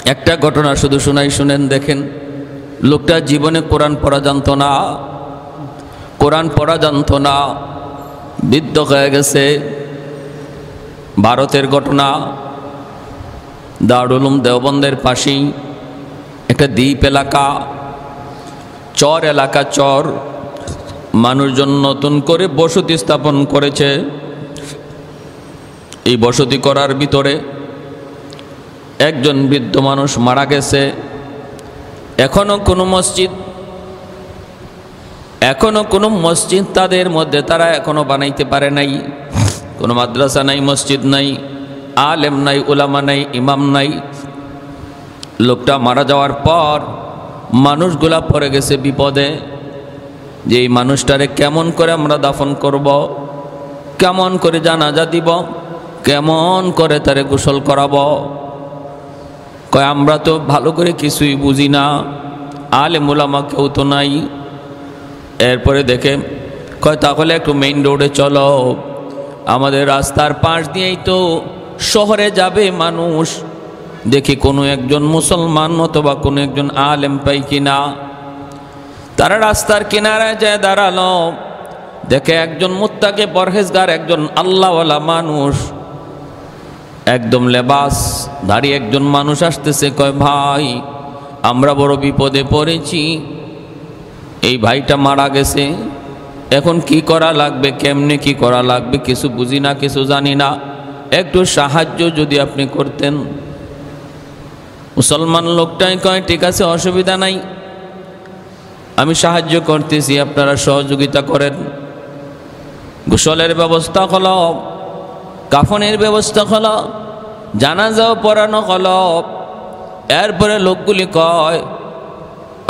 একটা ঘটনা শুধু শুনেন দেখেন। লোকটা জীবনে কোরআন পড়া জানতো না, কোরআন পড়া জানতো না, বৃদ্ধ হয়ে গেছে। ভারতের ঘটনা, দারুল উলুম দেওবন্দের পাশেই একটা দ্বীপ এলাকা, চর এলাকা, চর। মানুষজন নতুন করে বসতি স্থাপন করেছে। এই বসতি করার ভিতরে একজন বৃদ্ধ মানুষ মারা গেছে। এখনো কোনো মসজিদ তাদের মধ্যে তারা এখনো বানাইতে পারে নাই। কোনো মাদ্রাসা নাই, মসজিদ নাই, আলেম নাই, উলামা নাই, ইমাম নাই। লোকটা মারা যাওয়ার পর মানুষগুলা পড়ে গেছে বিপদে যে এই মানুষটারে কেমন করে আমরা দাফন করব, কেমন করে জানাজা দিব, কেমন করে তারে গোসল করাবো। কয় আমরা তো ভালো করে কিছুই বুঝি না, আলেম উলামা কেউ তো নাই। এরপরে দেখে কয় তাহলে একটু মেইন রোডে চলো, আমাদের রাস্তার পাশ দিয়েই তো শহরে যাবে মানুষ, দেখি কোনো একজন মুসলমান অথবা কোনো একজন আলেম পাই কিনা। তারা রাস্তার কিনারায় যায় দাঁড়ালো, দেখে একজন মুত্তাকি পরহেজগার, একজন আল্লাহওয়ালা মানুষ, একদম লেবাস দাঁড়িয়ে একজন মানুষ আসতেছে। কয় ভাই, আমরা বড় বিপদে পড়েছি, এই ভাইটা মারা গেছে, এখন কি করা লাগবে, কেমনে কি করা লাগবে কিছু বুঝি না, কিছু জানি না, একটু সাহায্য যদি আপনি করতেন। মুসলমান লোকটাই কয় ঠিক আছে, অসুবিধা নাই, আমি সাহায্য করতেছি, আপনারা সহযোগিতা করেন। গোসলের ব্যবস্থা হলো, কাফনের ব্যবস্থা হলো, জানাজাও পড়ানো হলো। এরপরে লোকগুলি কয়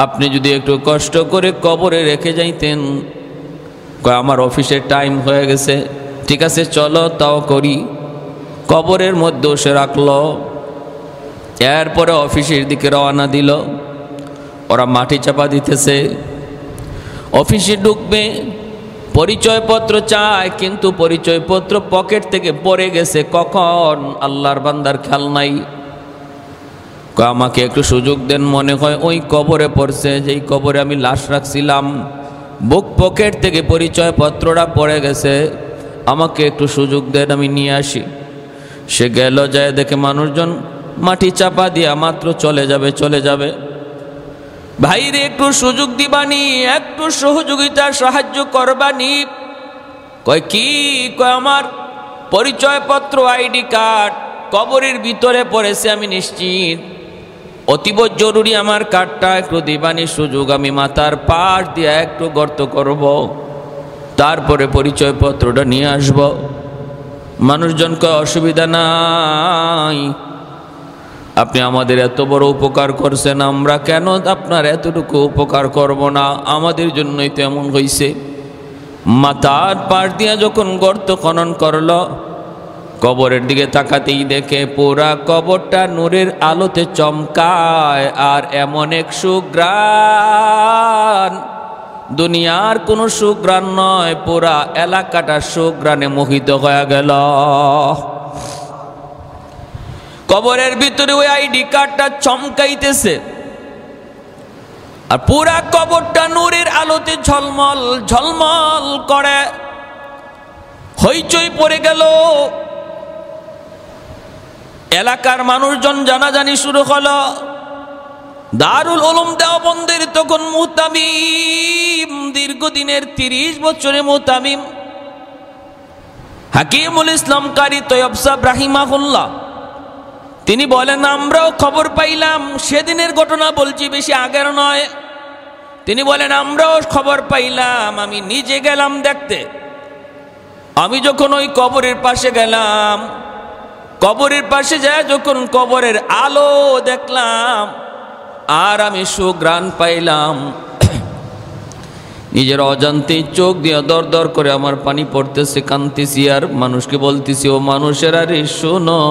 আপনি যদি একটু কষ্ট করে কবরে রেখে যাইতেন। কয় আমার অফিসের টাইম হয়ে গেছে, ঠিক আছে চলো তাও করি। কবরের মধ্যেও সে রাখলো। এরপরে অফিসের দিকে রওনা দিল। ওরা মাটি চাপা দিতেছে, অফিসে ঢুকবে, পরিচয়পত্র চায়, কিন্তু পরিচয়পত্র পকেট থেকে পড়ে গেছে। কখন? আল্লাহর বান্দার খেয়াল নাই। আমাকে একটু সুযোগ দেন, মনে হয় ওই কবরে পড়ছে, যেই কবরে আমি লাশ রাখছিলাম, বুক পকেট থেকে পরিচয়পত্রটা পড়ে গেছে, আমাকে একটু সুযোগ দেন, আমি নিয়ে আসি। সে গেল, যায় দেখে মানুষজন মাটি চাপা দিয়া মাত্র চলে যাবে। ভাইরে একটু সুযোগ দিবানি, একটু সহযোগিতা সাহায্য করবানি। কয় কি? কয় আমার পরিচয়পত্র আইডি কার্ড কবরের ভিতরে পড়েছে, আমি নিশ্চিত, অতীব জরুরি আমার কার্ডটা একটু দিবানি সুযোগ, আমি মাথার পাশ দিয়ে একটু গর্ত করব, তারপরে পরিচয়পত্রটা নিয়ে আসব। মানুষজন কয় অসুবিধা নাই, আপনি আমাদের এত বড় উপকার করছেন, আমরা কেন আপনার এতটুকু উপকার করব না, আমাদের জন্যই তো এমন হয়েছে। মাথার পাশ দিয়ে যখন গর্ত খনন করলো, কবরের দিকে তাকাতেই দেখে পুরা কবরটা নূরের আলোতে চমকায়, আর এমন এক সুঘ্রাণ, দুনিয়ার কোনো সুঘ্রাণ নয়, পুরা এলাকাটা সুঘ্রাণে মোহিত হয়ে গেল। কবরের ভিতরে ওই আইডি কার্ডটা চমকাইতেছে, আর পুরা কবরটা নূরের আলোতে ঝলমল ঝলমল করে। হইচই পড়ে গেল, এলাকার মানুষজন জানাজানি শুরু হলো। দারুল উলুম দেওবন্দের তখন মুতামিম, দীর্ঘদিনের 30 বছরের মুতামিম হাকিমুল ইসলাম কারি তৈয়ব সাহেব রাহিমাহুল্লাহ, তিনি বলেন আমরাও খবর পাইলাম, সেদিনের ঘটনা বলছি, বেশি আগের নয়। তিনি বলেন আমরাও খবর পাইলাম, আমি নিজে গেলাম দেখতে। আমি যখন ওই কবরের পাশে গেলাম, কবরের পাশে যায় যখন কবরের আলো দেখলাম, আর আমি সুঘ্রাণ পাইলাম, নিজের অজান্তে চোখ দিয়ে দর দর করে আমার পানি পড়তেছে, কাঁদতেছি, আর মানুষকে বলতেছি ও মানুষেরা রে শোনো,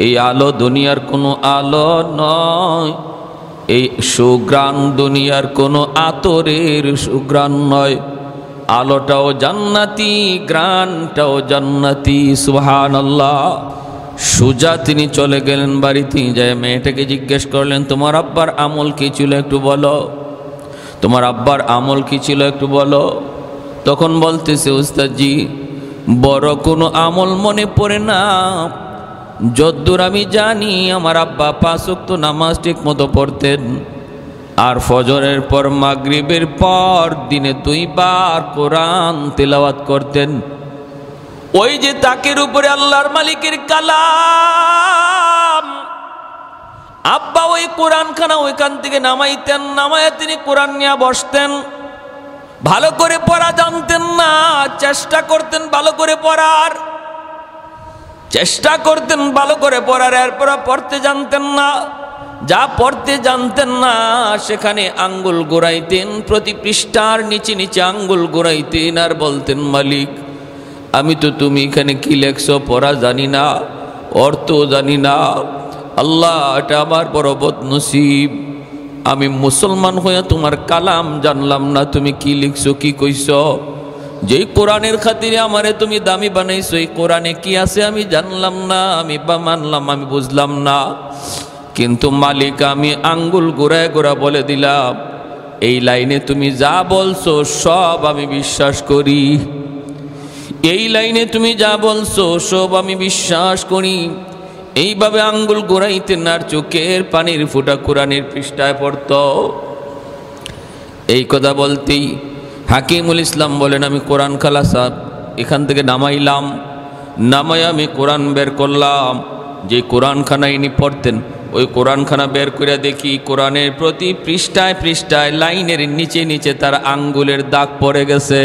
এই আলো দুনিয়ার কোনো আলো নয়, এই সুঘ্রাণ দুনিয়ার কোনো আতরের সুঘ্রাণ নয়, আলোটাও জান্নাতি, গ্রানটাও জান্নাতি। সুবহানাল্লাহ। সোজা তিনি চলে গেলেন বাড়িতে, যায় মেয়েটাকে জিজ্ঞেস করলেন, তোমার আব্বার আমল কি ছিল একটু বলো, তোমার আব্বার আমল কি ছিল একটু বলো। তখন বলতেছে, উস্তাদজি বড় কোনো আমল মনে পড়ে না, যদ্দূর আমি জানি আমার আব্বা 5 ওয়াক্ত নামাজ ঠিক মতো পড়তেন, আর ফজরের পর মাগরিবের পর দিনে 2 বার কোরআন তেলাওয়াত করতেন। ওই যে তাকের উপরে আল্লাহর মালিকের কালাম, আব্বা ওই কোরআনখানা ওইখান থেকে নামাইতেন, নামায়া তিনি কোরআন নিয়ে বসতেন। ভালো করে পড়া জানতেন না, চেষ্টা করতেন ভালো করে পড়ার, চেষ্টা করতেন ভালো করে পড়ার, এরপর পড়তে জানতেন না। যা পড়তে জানতেন না সেখানে আঙ্গুল ঘোরাইতেন, প্রতি পৃষ্ঠার নিচে নিচে আঙ্গুল ঘোরাইতেন আর বলতেন, মালিক আমি তো তুমি এখানে কি লেখছো পড়া জানি না, অর্থ জানি না, আল্লাহ এটা আমার বড় বদনসিব, আমি মুসলমান হয়ে তোমার কালাম জানলাম না, তুমি কি লিখছো কি কইছো, যেই কোরআনের খাতিরে আমারে তুমি দামি বানাইছো এই কোরআনে কি আছে আমি জানলাম না, আমি বা মানলাম আমি বুঝলাম না, কিন্তু মালিক আমি আঙ্গুল গোড়ায় গোড়া বলে দিলাম, এই লাইনে তুমি যা বলছো সব আমি বিশ্বাস করি, এই লাইনে তুমি যা বলছো সব আমি বিশ্বাস করি। এইভাবে আঙ্গুল গোড়াইতেন আর চোখের পানির ফোঁটা কোরআনের পৃষ্ঠায় পড়ত। এই কথা বলতেই হাকিমুল ইসলাম বলেন, আমি কোরআন খালাসা এখান থেকে নামাইলাম, নামাই আমি কোরআন বের করলাম, যে কোরআনখানা ইনি পড়তেন ওই কোরআনখানা বের করে দেখি কোরআনের প্রতি পৃষ্ঠায় পৃষ্ঠায় লাইনের নিচে নিচে তার আঙ্গুলের দাগ পড়ে গেছে।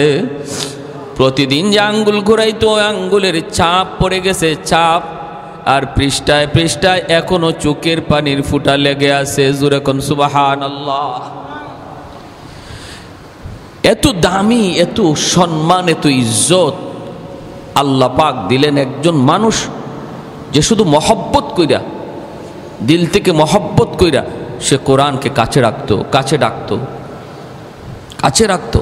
প্রতিদিন যে আঙ্গুল ঘোরাইতো ওই আঙ্গুলের ছাপ পড়ে গেছে, ছাপ, আর পৃষ্ঠায় পৃষ্ঠায় এখনো চোখের পানির ফুটা লেগে আছে। জোরে কোন সুবহানাল্লাহ। এত দামি, এত সম্মান, এত ইজ্জত আল্লাহ পাক দিলেন একজন মানুষ যে শুধু মহব্বত কইরা, দিল থেকে মহব্বত কইরা সে কোরআনকে কাছে রাখতো, কাছে ডাকতো, কাছে রাখতো।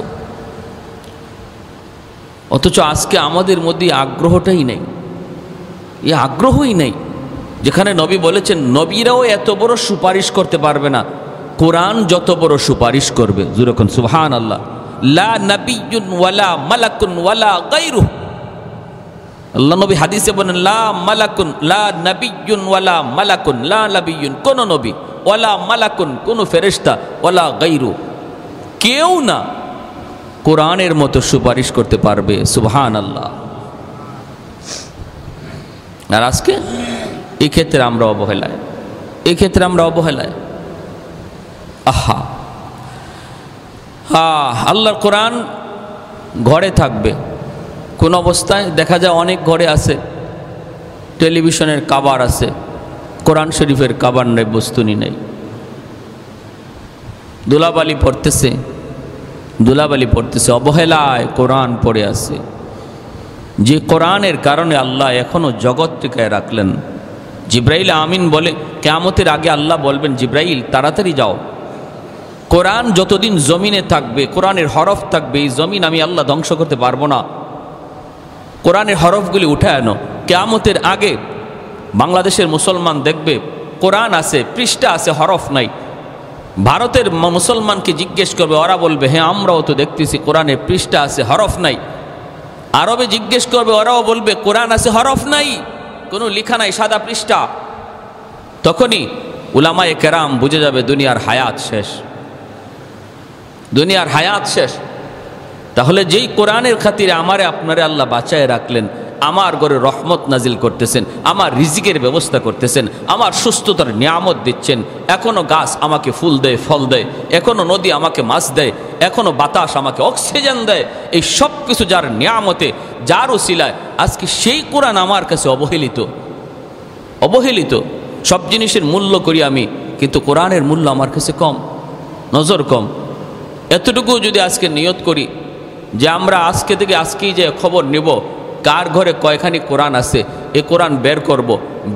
অথচ আজকে আমাদের মধ্যে আগ্রহটাই নেই, এই আগ্রহই নেই। যেখানে নবী বলেছেন নবীরাও এত বড় সুপারিশ করতে পারবে না, কোরআন যত বড় সুপারিশ করবে। যেরকম সুবহানাল্লাহ, লা নাবিয়্যুন ওয়ালা মালাকুন ওয়ালা গায়রুহু। আল্লাহ নবী হাদিসে বলেন, লা মালাকুন, লা নাবিয়্যুন ওয়ালা মালাকুন, লা নাবিয়্যুন কোন নবী, ওয়ালা মালাকুন কোন ফেরেশতা, ওয়ালা গায়রু কেউ না কোরআনের মতো সুপারিশ করতে পারবে। সুবহানাল্লাহ। আর আজকে এই ক্ষেত্রে আমরা অবহেলায়, এই ক্ষেত্রে আমরা অবহেলায়। আহা, আল্লাহর কোরআন ঘরে থাকবে, কোন অবস্থায় দেখা যায় অনেক ঘরে আছে টেলিভিশনের কাভার আছে, কোরআন শরীফের কাভার নেই, বস্তুনি নেই, দুলাবালি পড়তেছে, দুলাবালি পড়তেছে, অবহেলায় কোরআন পড়ে আছে। যে কোরআনের কারণে আল্লাহ এখনো জগৎ টিকায় রাখলেন। জিব্রাইল আমিন বলে, কিয়ামতের আগে আল্লাহ বলবেন, জিব্রাইল তাড়াতাড়ি যাও, কোরআন যতদিন জমিনে থাকবে, কোরআনের হরফ থাকবে, এই জমিন আমি আল্লাহ ধ্বংস করতে পারবো না, কোরআনের হরফগুলি উঠে আনো। কিয়ামতের আগে বাংলাদেশের মুসলমান দেখবে কোরআন আছে, পৃষ্ঠা আছে, হরফ নাই। ভারতের মুসলমানকে জিজ্ঞেস করবে, ওরা বলবে হ্যাঁ আমরাও তো দেখতেছি কোরআনের পৃষ্ঠা আছে, হরফ নাই। আরবে জিজ্ঞেস করবে, ওরাও বলবে কোরআন আছে, হরফ নাই, কোনো লেখা নাই, সাদা পৃষ্ঠা। তখনই উলামায়ে কেরাম বুঝে যাবে দুনিয়ার হায়াত শেষ, দুনিয়ার হায়াত শেষ। তাহলে যেই কোরআনের খাতিরে আমারে আপনারে আল্লাহ বাঁচায় রাখলেন, আমার ঘরে রহমত নাজিল করতেছেন, আমার রিজিকের ব্যবস্থা করতেছেন, আমার সুস্থতার নিয়ামত দিচ্ছেন, এখনো গাছ আমাকে ফুল দেয়, ফল দেয়, এখনো নদী আমাকে মাছ দেয়, এখনো বাতাস আমাকে অক্সিজেন দেয়, এই সব কিছু যার নিয়ামতে, যার উসিলায় আজকে সেই কোরআন আমার কাছে অবহেলিত, অবহেলিত। সব জিনিসের মূল্য করি আমি, কিন্তু কোরআনের মূল্য আমার কাছে কম, নজর কম। এতটুকু যদি আজকে নিয়ত করি যে আমরা আজকে থেকে আজকেই যে খবর নেব কার ঘরে কয়খানি কোরআন আছে, এ কোরআন বের করব,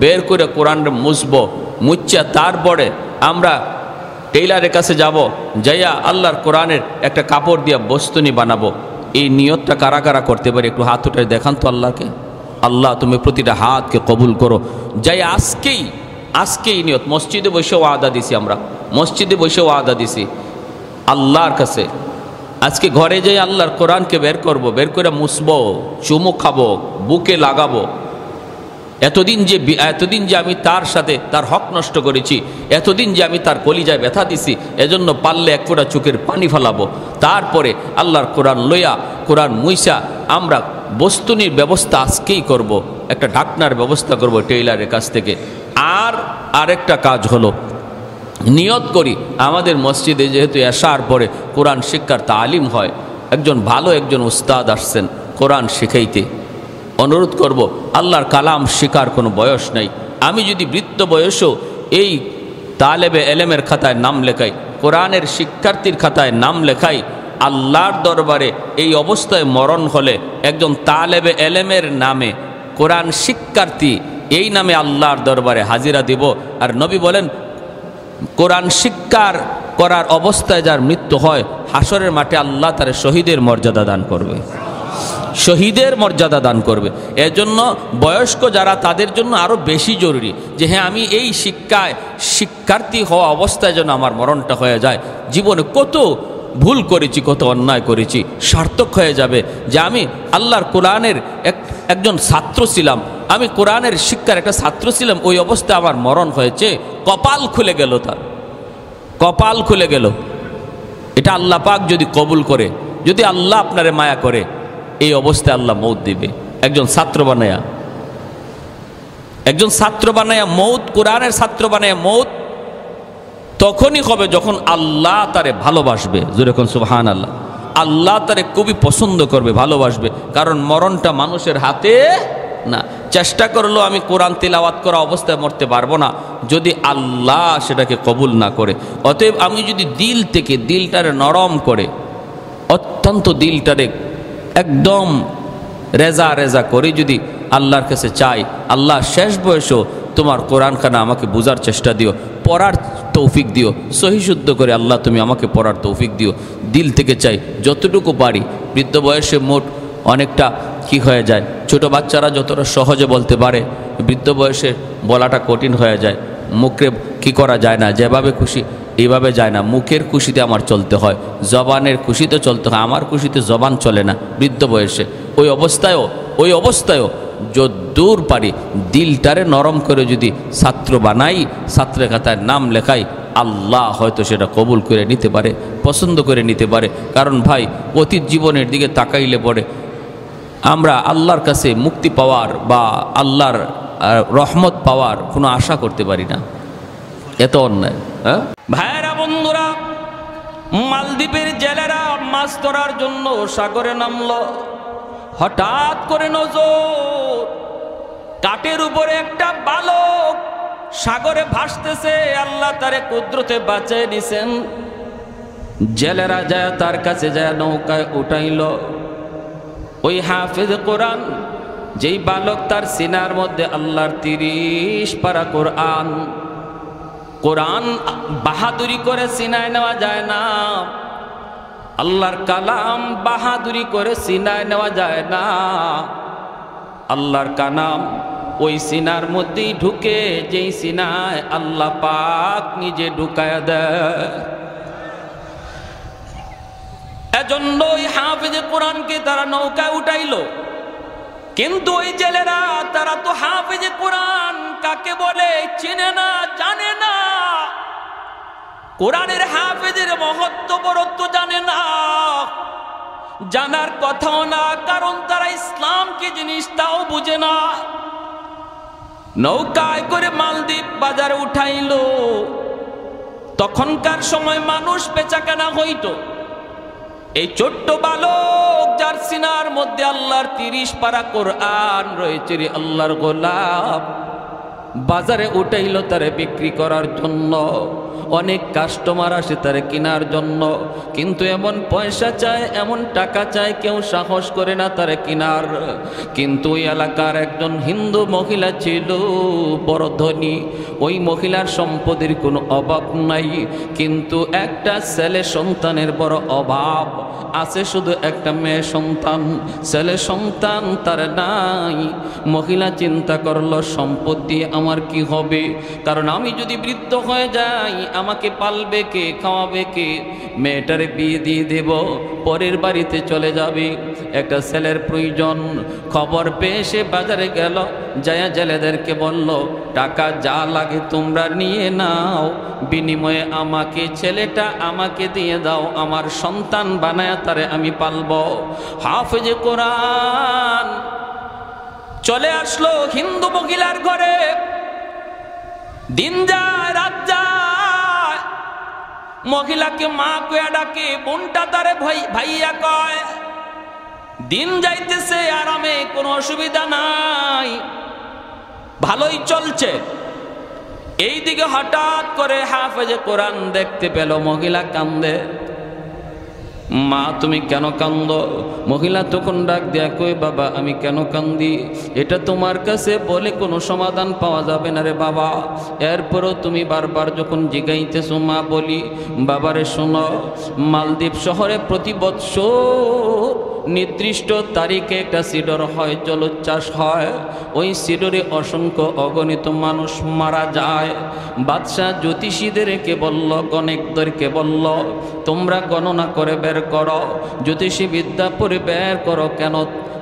বের করে কোরআন মুছবো, মুচ্ছা তারপরে আমরা টেইলারের কাছে যাব, যাইয়া আল্লাহর কোরআনের একটা কাপড় দিয়া বস্তুনি বানাবো। এই নিয়তটা কারা কারা করতে পারে একটু হাত উঠে দেখান তো আল্লাহকে। আল্লাহ তুমি প্রতিটা হাতকে কবুল করো। যাই আজকেই নিয়ত, মসজিদে বসে ওয়াদা দিছি, আমরা মসজিদে বসে ওয়াদা দিছি আল্লাহর কাছে, আজকে ঘরে যাই আল্লাহর কোরআনকে বের করব, বের করে মুছবো, চুমু খাবো, বুকে লাগাবো। এতদিন যে আমি তার সাথে তার হক নষ্ট করেছি, এতদিন যে আমি তার কলিজায় ব্যথা দিছি, এজন্য পারলে এক ফোঁটা চোখের পানি ফেলাবো। তারপরে আল্লাহর কোরআন লইয়া, কোরআন মুইসা আমরা বস্তুনির ব্যবস্থা আজকেই করব, একটা ঢাকনার ব্যবস্থা করব টেইলারের কাছ থেকে। আর আরেকটা কাজ হলো, নিয়ত করি আমাদের মসজিদে যেহেতু এশার পরে কোরআন শিক্ষার তালিম হয়, একজন উস্তাদ আসছেন কোরআন শিখাইতে। অনুরোধ করব, আল্লাহর কালাম শিকার কোনো বয়স নাই। আমি যদি বৃদ্ধ বয়সেও এই তালেবে এলেমের খাতায় নাম লেখাই, কোরআনের শিক্ষার্থীর খাতায় নাম লেখাই, আল্লাহর দরবারে এই অবস্থায় মরণ হলে একজন তালেবে এলেমের নামে, কোরআন শিক্ষার্থী এই নামে আল্লাহর দরবারে হাজিরা দিব। আর নবী বলেন, কোরআন শিক্ষার করার অবস্থায় যার মৃত্যু হয়, হাসরের মাঠে আল্লাহ তার শহীদের মর্যাদা দান করবে, শহীদের মর্যাদা দান করবে। এজন্য বয়স্ক যারা, তাদের জন্য আরও বেশি জরুরি যে হ্যাঁ, আমি এই শিক্ষার্থী হওয়া অবস্থায় যেন আমার মরণটা হয়ে যায়। জীবনে কত ভুল করেছি, কত অন্যায় করেছি, সার্থক হয়ে যাবে যে আমি আল্লাহর কোরআনের একজন ছাত্র ছিলাম, আমি কোরআনের শিক্ষার একটা ছাত্র ছিলাম, ওই অবস্থায় আমার মরণ হয়েছে। কপাল খুলে গেল, তার কপাল খুলে গেল। এটা আল্লাহ পাক যদি কবুল করে, যদি আল্লাহ আপনারে মায়া করে, এই অবস্থায় আল্লাহ মৌত দিবে। একজন ছাত্র বানায়া মৌত, কোরআনের ছাত্র বানায়া মৌত তখনই হবে যখন আল্লাহ তারে ভালোবাসবে। যেরকম সুবহানাল্লাহ, আল্লাহ তারে খুবই পছন্দ করবে, ভালোবাসবে। কারণ মরণটা মানুষের হাতে না। চেষ্টা করলেও আমি কোরআন তিলাওয়াত করা অবস্থায় মরতে পারবো না যদি আল্লাহ সেটাকে কবুল না করে। অতএব আমি যদি দিল থেকে, দিলটারে নরম করে, অত্যন্ত দিলটারে একদম রেজা করে যদি আল্লাহর কাছে চাই, আল্লাহ শেষ বয়সেও তোমার কোরআনখানা আমাকে বোঝার চেষ্টা দিও, পড়ার তৌফিক দিও, সহিশুদ্ধ করে আল্লাহ তুমি আমাকে পড়ার তৌফিক দিও। দিল থেকে চাই যতটুকু পারি। বৃদ্ধ বয়সে মোট অনেকটা কি হয়ে যায়, ছোট বাচ্চারা যতটা সহজে বলতে পারে, বৃদ্ধ বয়সে বলাটা কঠিন হয়ে যায়। মুখে কি করা যায় না, যেভাবে খুশি এইভাবে যায় না। মুখের খুশিতে আমার চলতে হয়, জবানের খুশিতে চলতে হয়, আমার খুশিতে জবান চলে না বৃদ্ধ বয়সে। ওই অবস্থায়ও যদ্দূর পারি দিলটারে নরম করে যদি ছাত্র বানাই, ছাত্রের খাতায় নাম লেখাই, আল্লাহ হয়তো সেটা কবুল করে নিতে পারে, পছন্দ করে নিতে পারে। কারণ ভাই, অতীত জীবনের দিকে তাকাইলে পরে আমরা আল্লাহর কাছে মুক্তি পাওয়ার বা আল্লাহর রহমত পাওয়ার কোনো আশা করতে পারি না। এত অন্যায়। ভাইয়েরা, বন্ধুরা, মালদ্বীপের জেলেরা মাছ ধরার জন্য সাগরে নামলো। হঠাৎ করে নজর, কাঠের উপরে একটা বালক সাগরে ভাসতেছে। আল্লাহ তারে কুদরতে বাঁচিয়ে নিছেন। জেলেরা যায় তার কাছে যায়, নৌকায় উঠাইল। ওই হাফেজ কোরআন, যেই বালক, তার সিনার মধ্যে আল্লাহর 30 পারা কোরআন বাহাদুরি করে সিনায় নেওয়া যায় না। আল্লাহর কালাম বাহাদুরি করে সিনায় নেওয়া যায় না। আল্লাহর কালাম ওই সিনার মধ্যেই ঢুকে, যেই সিনায় আল্লাহ পাক নিজে ঢুকায়া দেয়। এজন্য ওই হাফেজ কোরআনকে তারা নৌকায় উঠাইল। কিন্তু ওই জেলেরা, তারা তো হাফেজ কোরআন কাকে বলে চেনে না, জানে না। কোরআনের হাফেজের মহত্ব বড়ত্ব জানে না, জানার কথাও না। কারণ তারা ইসলাম কি জিনিস তাও বুঝে না। নৌকায় করে মালদ্বীপ বাজারে উঠাইল। তখনকার সময় মানুষ বেচাকেনা হইত। এই ছোট্ট বালক, যার সিনার মধ্যে আল্লাহর 30 পারা কোরআন রয়েছে, রে আল্লাহর গোলাম, বাজারে উঠাইল তারে বিক্রি করার জন্য, অনেক কাস্টমার আসে তারে কেনার জন্য, কিন্তু এমন পয়সা চায়, এমন টাকা চায়, কেউ সাহস করে না তারে কেনার। কিন্তু ওই এলাকার একজন হিন্দু মহিলা ছিল, বড় ধনী। ওই মহিলার সম্পদের কোনো অভাব নাই, কিন্তু একটা ছেলে সন্তানের বড় অভাব আছে, শুধু একটা মেয়ে সন্তান, ছেলে সন্তান তার নাই। মহিলা চিন্তা করলো সম্পদ দিয়ে আমার কি হবে, কারণ আমি যদি বৃদ্ধ হয়ে যাই আমাকে পালবে কে, খাওয়াবে কে? মেয়েটারে বিয়ে দিয়ে দেব, পরের বাড়িতে চলে যাবে, একটা ছেলের প্রয়োজন। খবর পেয়ে সে বাজারে গেল, যায়া জেলেদেরকে বলল টাকা যা লাগে তোমরা নিয়ে নাও, বিনিময়ে আমাকে ছেলেটা আমাকে দিয়ে দাও, আমার সন্তান বানায়া তারে আমি পালব। হাফেজে কোরআন চলে আসলো হিন্দু মহিলার ঘরে। দিন যায় রাত যায়, মহিলাকে মা কয়া ডাকে, বোনটা তারে ভাইয়া কয়। দিন যাইতেছে আরামে, কোনো অসুবিধা নাই, ভালোই চলছে। এইদিকে হঠাৎ করে হাফেজে কোরআন দেখতে পেল মহিলা কান্দে। মা তুমি কেন কান্দো? মহিলা তখন ডাক দেয়া কই, বাবা আমি কেন কান্দি এটা তোমার কাছে বলে কোনো সমাধান পাওয়া যাবে না রে বাবা। এরপরও তুমি বারবার যখন জিগাইতেছো মা বলি, বাবারে শোনো, মালদ্বীপ শহরে প্রতি বৎসর নির্দিষ্ট তারিখে একটা সিডর হয়, জলোচ্ছ্বাস হয়। ওই সিডরে অসংখ্য অগণিত মানুষ মারা যায়। বাদশাহ জ্যোতিষীদেরকে বলল, গণিকদেরকে বলল, তোমরা গণনা করে বের করো, জ্যোতিষী বিদ্যা পড়ে বের করো, কেন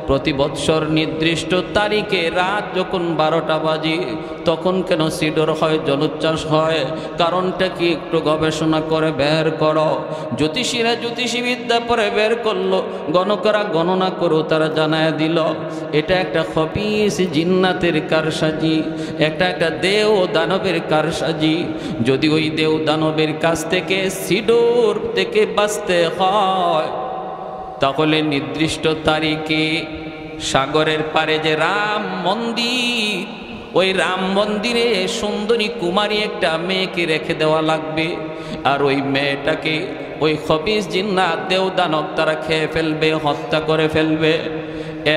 প্রতি বৎসর নির্দিষ্ট তারিখে রাত যখন 12টা বাজে তখন কেন সিডর হয়, জলোচ্ছ্বাস হয়, কারণটা কি একটু গবেষণা করে বের করো। জ্যোতিষীরা জ্যোতিষী বিদ্যা পরে বের করলো, গণকরা গণনা করো, তারা জানায় দিল এটা একটা খবিস জিন্নাতের কারসাজি, একটা দেও দানবের কারসাজি। যদি ওই দেও দানবের কাছ থেকে সিডর থেকে বাঁচতে হয় তাহলে নির্দিষ্ট তারিখে সাগরের পারে যে রাম মন্দির, ওই রাম মন্দিরে সুন্দরী কুমারী একটা মেয়েকে রেখে দেওয়া লাগবে, আর ওই মেয়েটাকে ওই খবিস জিন্নাত দেও দানব তারা খেয়ে ফেলবে, হত্যা করে ফেলবে।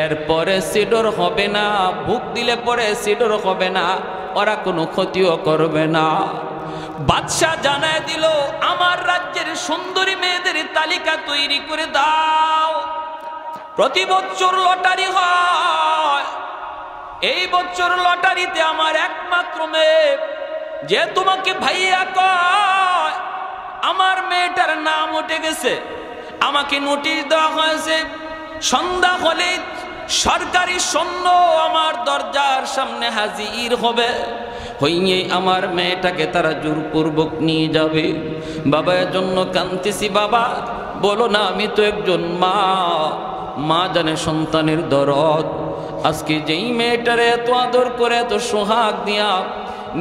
এরপরে সিডর হবে না, ভুক দিলে পরে সিডর হবে না, ওরা কোনো ক্ষতিও করবে না। বাদশাহ জানায় দিল, আমার রাজ্যের সুন্দরী মেয়েদের তালিকা তৈরি করে দাও, প্রতি বছর লটারি হয়, এই বছর লটারিতে আমার একমাত্র মেয়ে যে তোমাকে ভাইয়া কয়, আমার মেয়েটার নাম উঠে গেছে, আমাকে নোটিশ দেওয়া হয়েছে, সন্ধ্যা হলে সরকারি সৈন্য আমার দরজার সামনে হাজির হবে, হইয়ে আমার মেয়েটাকে তারা জোরপূর্বক নিয়ে যাবে। বাবা এর জন্য কাঁদতেছি, বাবা বলো না, আমি তো একজন মা, মা জানে সন্তানের দরদ। আজকে যেই মেয়েটারে এত আদর করে এত সোহাগ দিয়া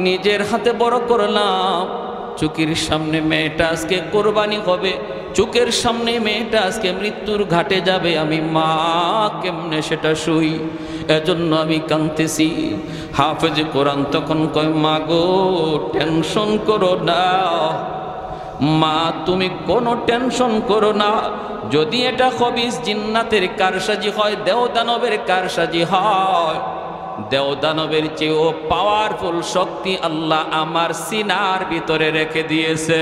নিজের হাতে বড় করলাম, চোখের সামনে মেয়েটা আজকে কোরবানি হবে, চোখের সামনে মেয়েটা আজকে মৃত্যুর ঘাটে যাবে, আমি মা কেমনে সেটা শুই? এজন্য আমি কাঁদতেছি। হাফেজ কোরআন তখন কয়, মা গো টেনশন করো না, মা তুমি কোনো টেনশন করো না, যদি এটা খবিস জিন্নাতের কারসাজি হয়, দেও দানবের কারসাজি হয়, দেও দানবের চেয়েও পাওয়ারফুল শক্তি আল্লাহ আমার সিনার ভিতরে রেখে দিয়েছে,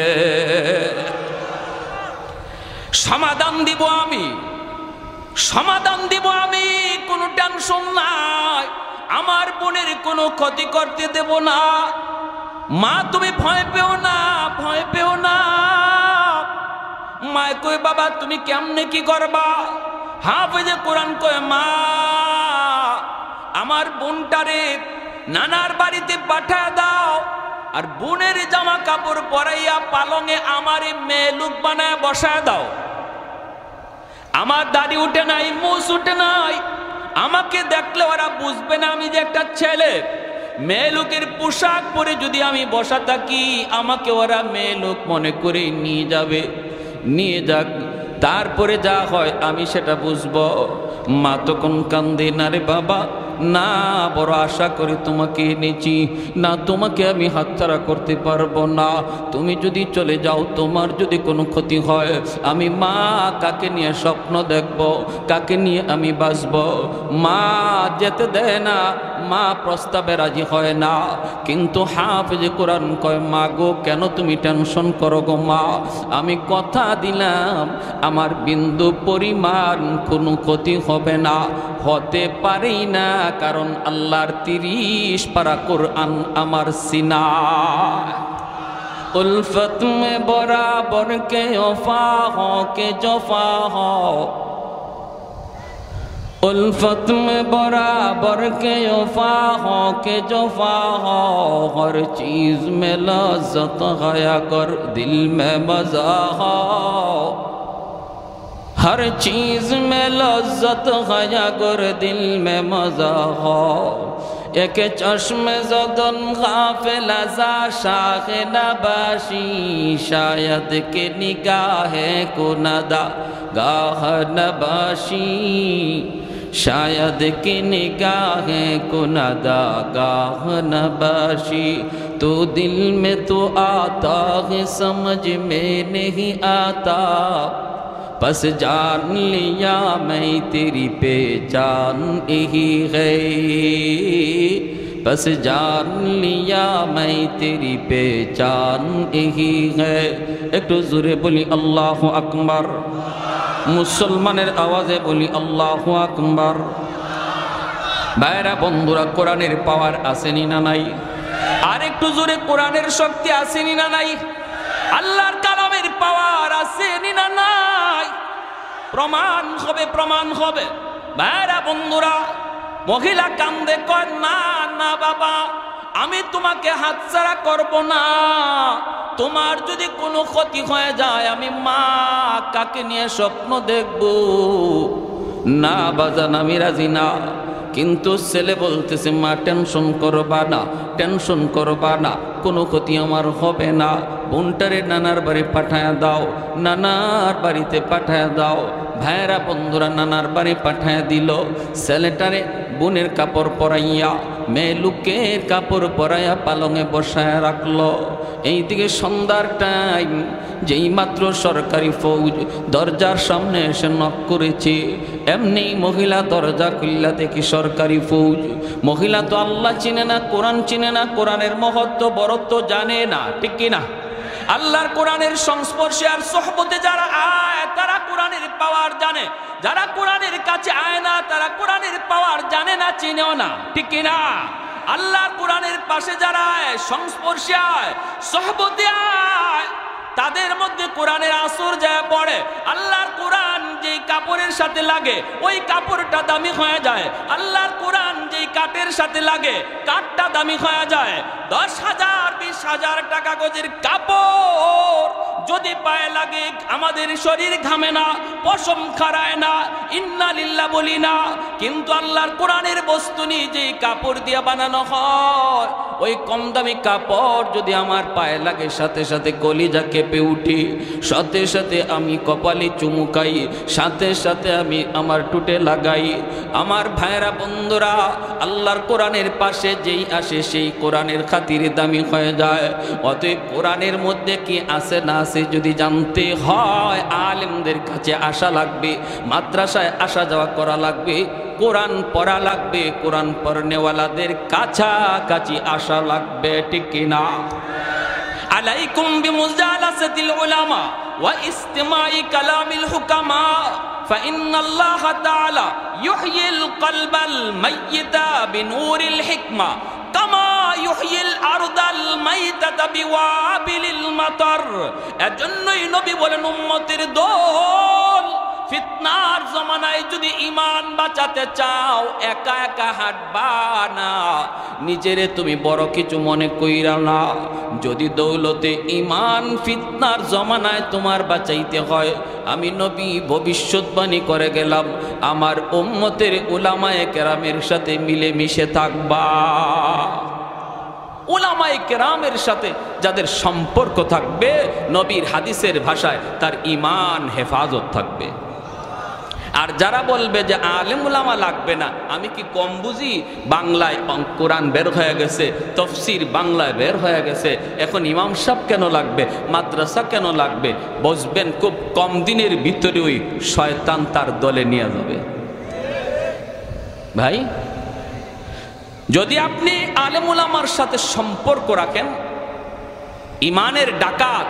সমাধান দিব আমি, সমাধান দিব আমি, কোনো টেনশন নাই, আমার বোনের কোনো ক্ষতি করতে দেব না। মা তুমি ভয় পেও না, ভয় পেও না। মা কই, বাবা তুমি কেমনে কি করবা? হাফেজে কোরআন কয়, মা আমার বোনটারে নানার বাড়িতে পাঠায় দাও, আর বোনের জামা কাপড় পরাইয়া পালঙে আমার মেয়ে লোক বানায় বসায় দাও। আমার দাড়ি উঠে নাই, মুছ উঠে নাই, আমাকে দেখলে ওরা বুঝবে না আমি যে একটা ছেলে। মেয়ে লোকের পোশাক পরে যদি আমি বসা থাকি, আমাকে ওরা মেয়ে লোক মনে করে নিয়ে যাবে, নিয়ে যাক, তারপরে যা হয় আমি সেটা বুঝবো। মা তখন কান্দে, না রে বাবা না বড় আশা করে তোমাকে এনেছি, না তোমাকে আমি হাতছাড়া করতে পারবো না। তুমি যদি চলে যাও, তোমার যদি কোনো ক্ষতি হয়, আমি মা কাকে নিয়ে স্বপ্ন দেখব, কাকে নিয়ে আমি বাঁচব? মা যেতে দেয় না, মা প্রস্তাবে রাজি হয় না। কিন্তু হাফেজ কোরআন কয়, মা গো কেন তুমি টেনশন করো গো মা, আমি কথা দিলাম আমার বিন্দু পরিমাণ কোনো ক্ষতি হবে না। হতে পারেই না, কারণ আল্লাহর 30 পারা কোরআন আমার সিনা। उल्फत में बराबर के वफा हो के जफा हो, उल्फत में बराबर के वफा हो के जफा हो, हर चीज में लज्जत गया कर दिल में मजा हो, हर चीज में लज्जत गया कर दिल में मजा हो। एक चश्मे ज़दन गाफिल अज़ा शाख नबाशी, शायद के निगाहे को नदा गाह नबाशी, शायद के निगाहे को नदा गाह नबाशी। तो दिल में तो आता है समझ में नहीं आता, बस जान लिया मैं तेरी पहचान यही है, बस जान लिया मैं तेरी पहचान यही है। एक तो जोरे बोली अल्लाहु अकबर, मुसलमानेर आवाजे बोली अल्लाहु अकबर। भाइरा बंधुरा কোরআনের পাওয়ার আসেনি না নাই? আর একটু জোরে কোরআনের শক্তি আসেনি না নাই? আল্লাহর কালামের পাওয়ার আসেনি না নাই? প্রমাণ হবে, প্রমাণ হবে। ভাইরা বন্ধুরা, মহিলা কান্দে কয়, না না বাবা, আমি তোমাকে হাতছাড়া করব না। তোমার যদি কোনো ক্ষতি হয়ে যায়, আমি মা কাকে নিয়ে স্বপ্ন দেখব? না বাজান, আমি রাজি না। কিন্তু ছেলে বলতেছে, মা টেনশন করবা না, টেনশন করবা না, কোনো ক্ষতি আমার হবে না। বোনটারে নানার বাড়ি পাঠায়া দাও, নানার বাড়িতে পাঠায়া দাও। ভাইরা বন্ধুরা নানার বাড়ি পাঠায়া দিল। ছেলেটারে বোনের কাপড় পরাইয়া, মেয়ে লুকের কাপড় পরাইয়া পালঙে বসায় রাখলো। এইদিকে সন্ধ্যার টাইম, যেই মাত্র সরকারি ফৌজ দরজার সামনে এসে নক করেছে, এমনি মহিলা দরজা খুললা দেখি সরকারি ফৌজ। মহিলা তো আল্লাহ চিনে না, কোরআন চিনে না, কোরআনের মহত্ব বরত্ব জানে না, ঠিক কিনা? আল্লাহর কোরআনের সংস্পর্শে আর সোহবতে যারা আয়, তারা কোরআনের পাওয়ার জানে। যারা কোরআনের কাছে আয় না, তারা কোরআনের পাওয়ার জানে না, চিনেও না, ঠিক কিনা? আল্লাহর কোরআনের পাশে যারা আয়, সংস্পর্শে আয়, সোহবতে আয়, তাদের মধ্যে কোরআনের আসর যায় পড়ে। আল্লাহর কোরআন যেই কাপড়ের সাথে লাগে, ওই কাপড়টা দামি হয়ে যায়। আল্লাহর কোরআন যেই কাঠের সাথে লাগে, কাঠটা দামি হয়ে যায়। 10,000 20,000 টাকা গজের কাপড় যদি পায়ে লাগে, আমাদের শরীর ঘামে না, পশম খাড়ায় না, ইন্না লিল্লাহ বলি না। কিন্তু আল্লাহর কোরআনের বস্তু নিয়ে যেই কাপড় দিয়ে বানানো হয়, ওই কম দামি কাপড় যদি আমার পায়ে লাগে, সাথে সাথে কলিজা কেঁপে উঠি, সাথে সাথে আমি কপালে চুমুকাই, সাথে সাথে আমি আমার টুটে লাগাই। আমার ভাইরা বন্ধুরা, আল্লাহর কোরআনের পাশে যেই আসে, সেই কোরআনের খাতিরে দামি হয়ে যায়। অতএব কোরআনের মধ্যে কি আছে না আছে যদি জানতে হয়, আলেমদের কাছে আসা লাগবে, মাদ্রাসায় আসা যাওয়া করা লাগবে, কোরআন পড়া লাগবে, কোরআন পড়নেওয়ালাদের কাছাকাছি আসা লাগবে, ঠিক কিনা? আলাইকুম বিমুজালাসাতিল উলামা ওয়া ইসতিমাই কালামিল হুকামা ফাইন্নাল্লাহ তাআলা ইউহয়িল কলবাল মাইয়িতা বিনূরিল হিকমা কামা ইউহয়িল আরদাল মাইতাতা বিওয়াবিলিল মাতার। এজন্যই নবী বলেন, উম্মতের দল, ফিতনার জমানায় যদি ঈমান বাঁচাতে চাও, একা একা হাঁটবা না, নিজেরে তুমি বড় কিছু মনে কইরা না। যদি দৌলতে ঈমান ফিতনার জমানায় তোমার বাঁচাইতে হয়, আমি নবী ভবিষ্যৎবাণী করে গেলাম, আমার উম্মতের উলামায়ে কেরামের সাথে মিলে মিশে থাকবা। উলামায়ে কেরামের সাথে যাদের সম্পর্ক থাকবে, নবীর হাদিসের ভাষায় তার ঈমান হেফাজত থাকবে। আর যারা বলবে যে আলেম উলামা লাগবে না, আমি কি কম বুঝি? বাংলায় কোরআন বের হয়ে গেছে, তফসির বাংলায় বের হয়ে গেছে, এখন ইমাম সাহেব কেন লাগবে, মাদ্রাসা কেন লাগবে? বুঝবেন খুব কম দিনের ভিতরেই শয়তান তার দলে নিয়ে যাবে। ভাই, যদি আপনি আলেম উলামার সাথে সম্পর্ক রাখেন, ইমানের ডাকাত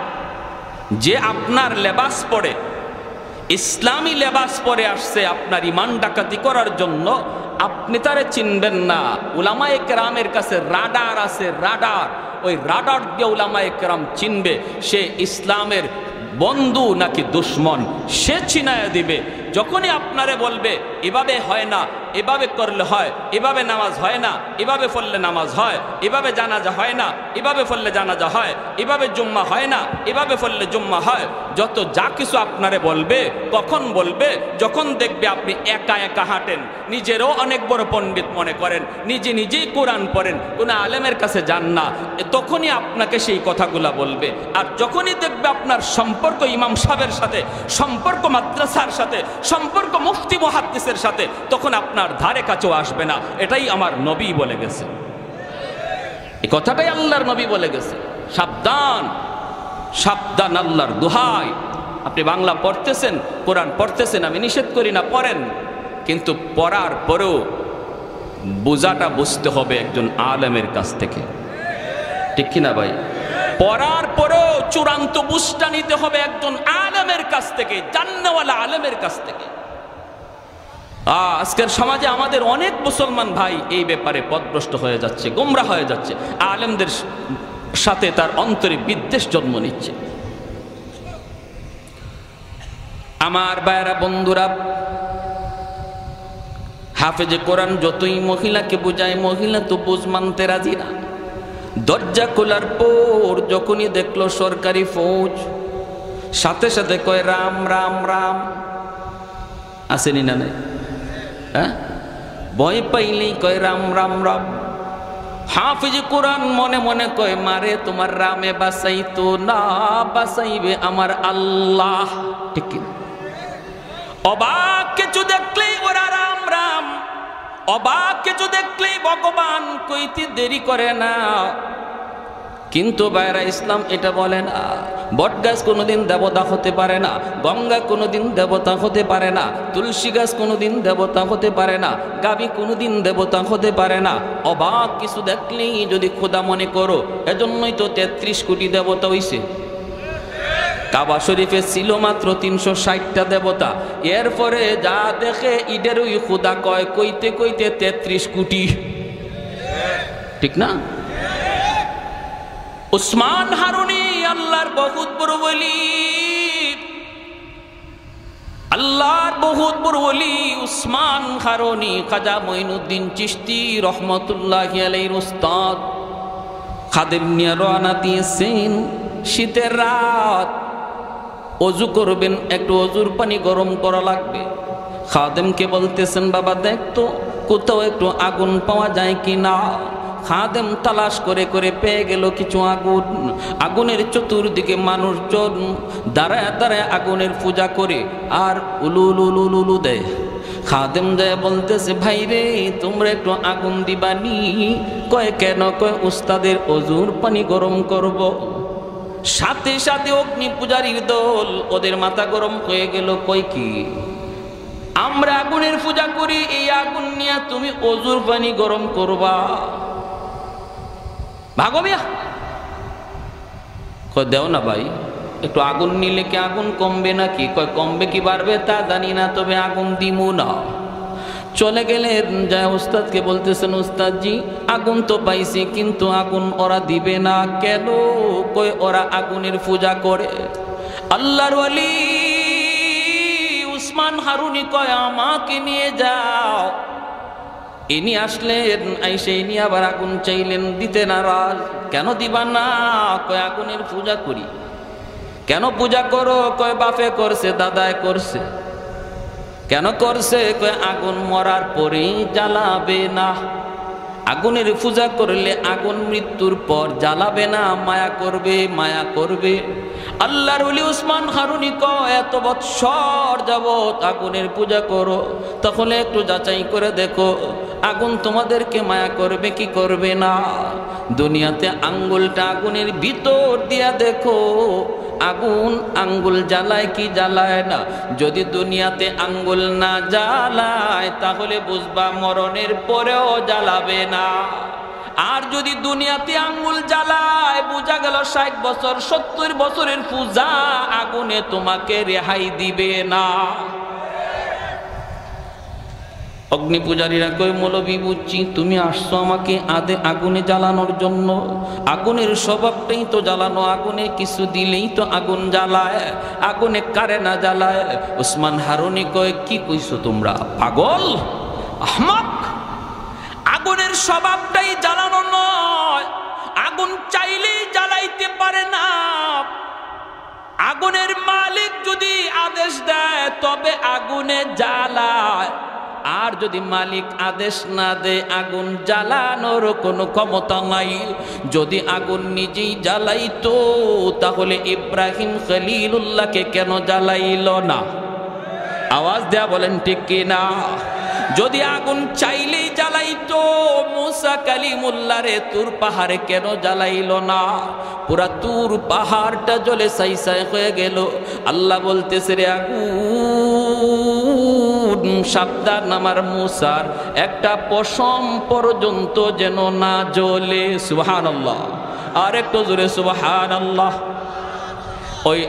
যে আপনার লেবাস পরে, ইসলামী লেবাস পরে আসছে আপনার ইমান ডাকাতি করার জন্য, আপনি তারে চিনবেন না। উলামায়ে কেরামের কাছে রাডার আছে, রাডার। ওই রাডার দিয়ে উলামায়ে কেরাম চিনবে সে ইসলামের বন্ধু নাকি দুশ্মন, সে চিনায় দিবে। যখনই আপনারে বলবে এভাবে হয় না, এভাবে করলে হয়, এভাবে নামাজ হয় না, এভাবে পড়লে নামাজ হয়, এভাবে জানাজা হয় না, এভাবে পড়লে জানাজা হয়, এভাবে জুম্মা হয় না, এভাবে পড়লে জুম্মা হয়, যত যা কিছু আপনারে বলবে, কখন বলবে? যখন দেখবে আপনি একা একা হাঁটেন, নিজেরও অনেক বড় পণ্ডিত মনে করেন, নিজেই কোরআন পড়েন, কোনো আলেমের কাছে যান না, তখনই আপনাকে সেই কথাগুলা বলবে। আর যখনই দেখবে আপনার সম্পর্ক ইমাম সাহেবের সাথে, সম্পর্ক মাদ্রাসার সাথে, সম্পর্ক মুফতি মুহাদ্দিসের সাথে, তখন আপনার ধারে কাছেও আসবে না। এটাই আমার নবী বলে গেছে, এই কথাটাই আল্লাহর নবী বলে গেছে। সাবধান, সাবধান, আল্লাহর দোহাই। আপনি বাংলা পড়তেছেন, কোরআন পড়তেছেন, আমি নিষেধ করি না, পড়েন, কিন্তু পড়ার পরেও বোঝাটা বুঝতে হবে একজন আলেমের কাছ থেকে, ঠিক কিনা ভাই? পড়ার পরেও চূড়ান্ত বুঝটা নিতে হবে একজন আলেমের কাছ থেকে, জান্নাওয়ালা আলেমের কাছ থেকে। আজকের সমাজে আমাদের অনেক মুসলমান ভাই এই ব্যাপারে পথভ্রষ্ট হয়ে যাচ্ছে, গোমরা হয়ে যাচ্ছে, আলেমদের সাথে তার অন্তরে বিদ্বেষ জন্ম নিচ্ছে। আমার ভাইরা, বন্ধুরা, হাফেজে কোরআন যতই মহিলাকে বুঝায়, মহিলা তো বুঝ মানতে রাজি না। দরজা খোলার পর যখনই দেখলো সরকারি ফৌজ, সাথে সাথে কয় রাম রাম রাম। আসেনি না? নাই? হ্যাঁ, ভয় পাইলেই কয় রাম রাম রাম। হাফিজ কোরআন মনে মনে কয়, মারে তোমার রামে বাঁচাইতো না, বাঁচাইবে আমার আল্লাহ। ঠিক কি? অবাক কিছু দেখলেই ওরা রাম রাম, অবাক কিছু দেখলেই ভগবান কইতে দেরি করে না। কিন্তু বাইরা, ইসলাম এটা বলে না। বটগাছ কোনোদিন দেবতা হতে পারে না, গঙ্গা কোনোদিন দেবতা হতে পারে না, তুলসী গাছ কোনোদিন দেবতা হতে পারে না, গাভী কোনোদিন দেবতা হতে পারে না। অবাক কিছু দেখলেই যদি খোদা মনে করো, এজন্যই তো 33 কোটি দেবতা হইছে। কাবা শরীফে ছিল মাত্র 360টা দেবতা, এরপরে যা দেখে ইডেরই খোদা কয়, কইতে কইতে 33 কোটি। ঠিক না? উসমান হারুনি আল্লাহর বহুত বড় ওলি, আল্লাহর বহুত বড় ওলি উসমান হারুনি খাজা মঈনুদ্দিন চিশতি রহমতুল্লাহি আলাইহির উস্তাদ। খাদেম নিয়ে রওনা দিয়েছেন, শীতের রাত, অজু করবেন, একটু অজুর পানি গরম করা লাগবে। খাদেমকে বলতেছেন, বাবা দেখতো কোথাও একটু আগুন পাওয়া যায় কি না। খাদেম তালাশ করে করে পেয়ে গেল কিছু আগুন। আগুনের চতুর্দিকে মানুষজন দাঁড়ায় দাঁড়ায় আগুনের পূজা করে আর উলুলুলুলু দেয়। খাদেম যায় বলতেছে, ভাই রে, তোমরা একটু আগুন দিবানি? কয় কেন? কয় উস্তাদের অজুর পানি গরম করব। সাথে সাথে অগ্নি পূজারীর দল, ওদের মাথা গরম হয়ে গেল। কয় কি, আমরা আগুনের পূজা করি, এই আগুন নিয়ে তুমি অজুর পানি গরম করবা? ভাগো মিয়া। কয় দেও না ভাই, একটু আগুন নিলে কি আগুন কমবে নাকি? কয় কমবে কি বাড়বে তা জানি না, তবে আগুন দিমু না। চলে গেলেন, যায় উস্তাদকে বলতেছেন, উস্তাদজি আগুন তো পাইছি, কিন্তু আগুন ওরা দিবে না কেন? কয় ওরা আগুনের পূজা করে। আল্লাহর ওয়ালি উসমান হারুনি কয়, আমাকে নিয়ে যাও। ইনি আসলেন, আইসে ইনি আবার আগুন চাইলেন, দিতে নারাজ। কেন দিবা না? কয় আগুনের পূজা করি। কেন পূজা করো? কয় বাপে করছে, দাদায় করছে। কেন করছে? কয় আগুন মরার পরেই জ্বালাবে না। আগুনের পূজা করলে আগুন মৃত্যুর পর জ্বালাবে না, মায়া করবে, মায়া করবে। আল্লাহর ওলি উসমান হারুনি কয় এত বৎসর যাবত আগুনের পূজা করো, তাহলে একটু যাচাই করে দেখো আগুন তোমাদেরকে মায়া করবে কি করবে না। দুনিয়াতে আঙ্গুলটা আগুনের ভিতর দিয়া দেখো আগুন আঙ্গুল জ্বালায় কি জ্বালায় না। যদি দুনিয়াতে আঙ্গুল না জ্বালায় তাহলে বুঝবা মরণের পরেও জ্বালাবে না। আর যদি দুনিয়াতে আঙ্গুল জ্বালায় বোঝা গেল 60 বছর 70 বছরের পূজা আগুনে তোমাকে রেহাই দিবে না। অগ্নি পূজারীরা কই মৌলবী বুঝছি তুমি আসছো আমাকে আগুনে জ্বালানোর জন্য, আগুনের স্বভাবটাই তো জ্বালানো, আগুনে কিছু দিলেই তো আগুন জ্বালায়, আগুনে কারে না জ্বালায়। উসমান হারুনি কয় কি কইছো তোমরা পাগল আহমক, আগুনের স্বভাবটাই জ্বালানো নয়, আগুন চাইলেই জ্বালাইতে পারে না। আগুনের মালিক যদি আদেশ দেয় তবে আগুনে জ্বালায়, আর যদি মালিক আদেশ না দেয় আগুন জ্বালানোর কোনো ক্ষমতা নাই। যদি আগুন নিজেই জ্বালাইতো তাহলে ইব্রাহিম খলিলুল্লাহকে কেন জ্বালাইল না? আওয়াজ দেয়া বলেন ঠিক কিনা? যদি আগুন চাইলেই জ্বালাইতো মুসা কালিমুল্লাহরে তুর পাহাড়ে কেন জ্বালাইল না? পুরা তুর পাহাড়টা জ্বলে ছাই ছাই হয়ে গেল। আল্লাহ বলতেছে রে আগুন সাবধান, আমার মুসার একটা পশম পর্যন্ত যেন না জ্বলে। সুবহানাল্লাহ, আর একটু জোরে সুবহানাল্লাহ। ওই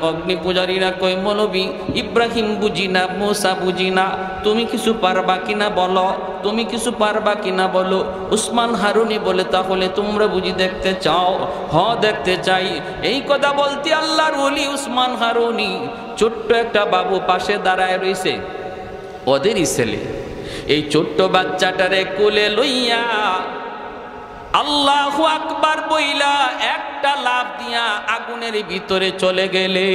অগ্নি পূজারীরা কই মৌলবী ইব্রাহিম বুঝি না, মুসা বুঝি না, তুমি কিছু পারবা কিনা বলো, তুমি কিছু পারবা কিনা বলো। উসমান হারুনি বলে তাহলে তোমরা বুঝি দেখতে চাও? হ দেখতে চাই। এই কথা বলতে আল্লাহর ওলি উসমান হারুনি ছোট্ট একটা বাবু পাশে দাঁড়ায় রইছে, ওদেরই ছেলে। এই ছোট্ট বাচ্চাটারে কোলে লইয়া আল্লাহু আকবার বইলা একটা লাফ দিয়া আগুনের ভিতরে চলে গেলে।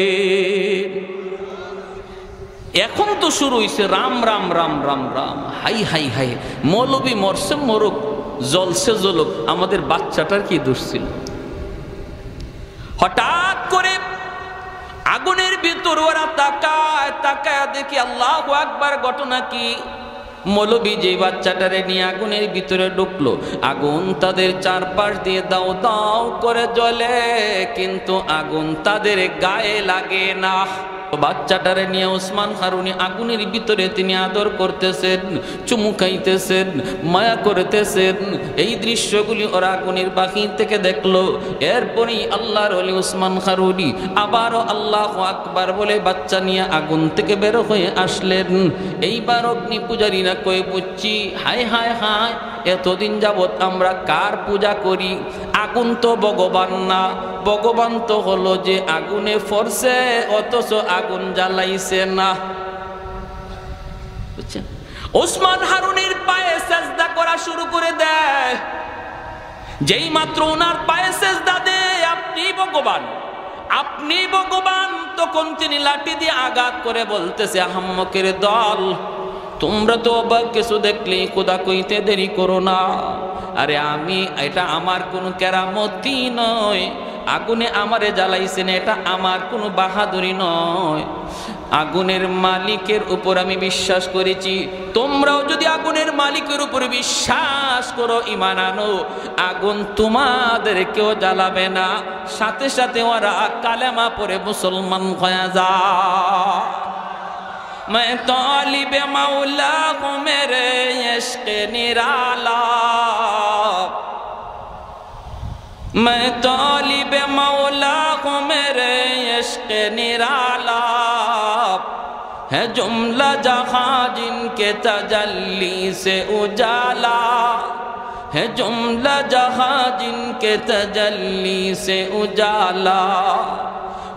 এখন তো শুরু হইছে Ram Ram Ram Ram Ram, high high high, মৌলবী মরছে মরুক, জ্বলছে জ্বলুক, আমাদের বাচ্চাটার কি দোষ ছিল? হঠাৎ করে আগুনের ভিতর ওরা তাকায় তাকায় দেখি আল্লাহু আকবার, ঘটনা কি? মৌলবী যে বাচ্চাটারে নিয়ে আগুনের ভিতরে ঢুকলো, আগুন তাদের চারপাশ দিয়ে দাও দাও করে জ্বলে, কিন্তু আগুন তাদের গায়ে লাগে না। বাচ্চাটারে নিয়ে উসমান হারুনি আগুনের ভিতরে তিনি আদর করতেছেন, চুমু খাইতেছেন, মায়া করতেছেন। এই দৃশ্যগুলি ওরা আগুনের বাহির থেকে দেখলো। এরপরেই আল্লাহর ওলি উসমান হারুনি আবারও আল্লাহু আকবার বলে বাচ্চা নিয়ে আগুন থেকে বের হয়ে আসলেন। এইবার অগ্নি পূজারীরা কয়ে বুঝছি হায় হায় হায়, এতদিন যাবৎ আমরা কার পূজা করি? আগুন তো ভগবান না, ভগবান তো হলো যে আগুনে ফরছে অথচ আগুন জ্বালাইছে না। বুঝছেন? উসমান হারুনির পায়ে সেজদা করা শুরু করে দেয়। যেই মাত্র ওনার পায়ে সেজদা দেয় আপনি ভগবান, আপনি ভগবান, তখন তিনি লাঠি দিয়ে আঘাত করে বলতেছে আহাম্মকের দল, তোমরা তো অবাক কিছু দেখলে খোদা কইতে দেরি করো না। আরে আমি, এটা আমার কোনো কেরামতি নয়, আগুনে আমারে জ্বালাইছেন, এটা আমার কোনো বাহাদুরি নয়। আগুনের মালিকের উপর আমি বিশ্বাস করেছি, তোমরাও যদি আগুনের মালিকের উপর বিশ্বাস করো, ঈমান আনো, আগুন তোমাদেরকেও জ্বালাবে না। সাথে সাথে ওরা কালেমা পড়ে মুসলমান হয়ে যায়। मैं तालिब मौला हूँ मेरे इश्क निराला, मैं तालिब मौला हूँ मेरे इश्क निराला, है जुमला जहाँ जिनके तजल्ली से उजाला, है जुमला जहाँ जिनके तजल्ली से उजाला,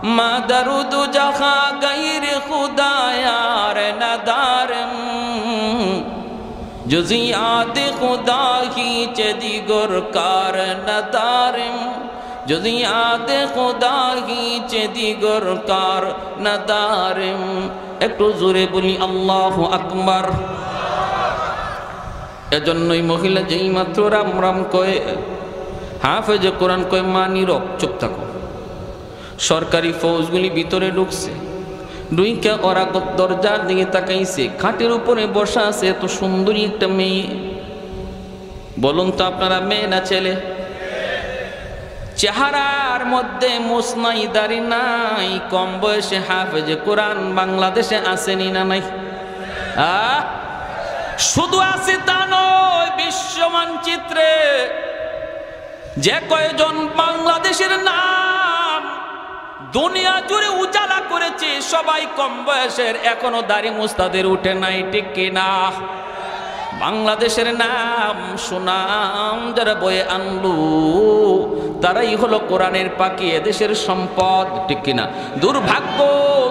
मदरुद जहाँ गैर खुदा यार नदारम, जुजियात खुदा ही चदिगर कार नदारम, जुजियात खुदा ही चदिगर कार नदारम। একটু জোরে বলি আল্লাহু আকবার। এজন্যই মহিলা যেই মাত্র রাম রাম কয়ে হাফেজে কোরআন কয়ে মা নীরব, চুপ থাকো। সরকারি ফৌজগুলি ভিতরে ঢুকছে, ডুইকা ওরা দরজার দিকে তাকাইছে, খাটের উপরে বসা আছে এত সুন্দরী একটা মেয়ে। বলুন তো আপনারা মেয়ে না ছেলে? চেহারার মধ্যে মোছ নাই, দাড়ি নাই, কম বয়সে হাফেজে কোরআন বাংলাদেশে আসেনি না নাই? শুধু আছে তা নয়, বিশ্ব মানচিত্রে যে কয়জন বাংলাদেশের নাম দুনিয়া জুড়ে উজালা করেছে সবাই কম বয়সের, এখনো দাড়ি মুস্তাদের উঠে নাই, ঠিক কিনা? বাংলাদেশের নাম সুনাম যারা বয়ে আনলু তারাই হলো কোরআনের পাখি, এদেশের সম্পদ, ঠিক কিনা? দুর্ভাগ্য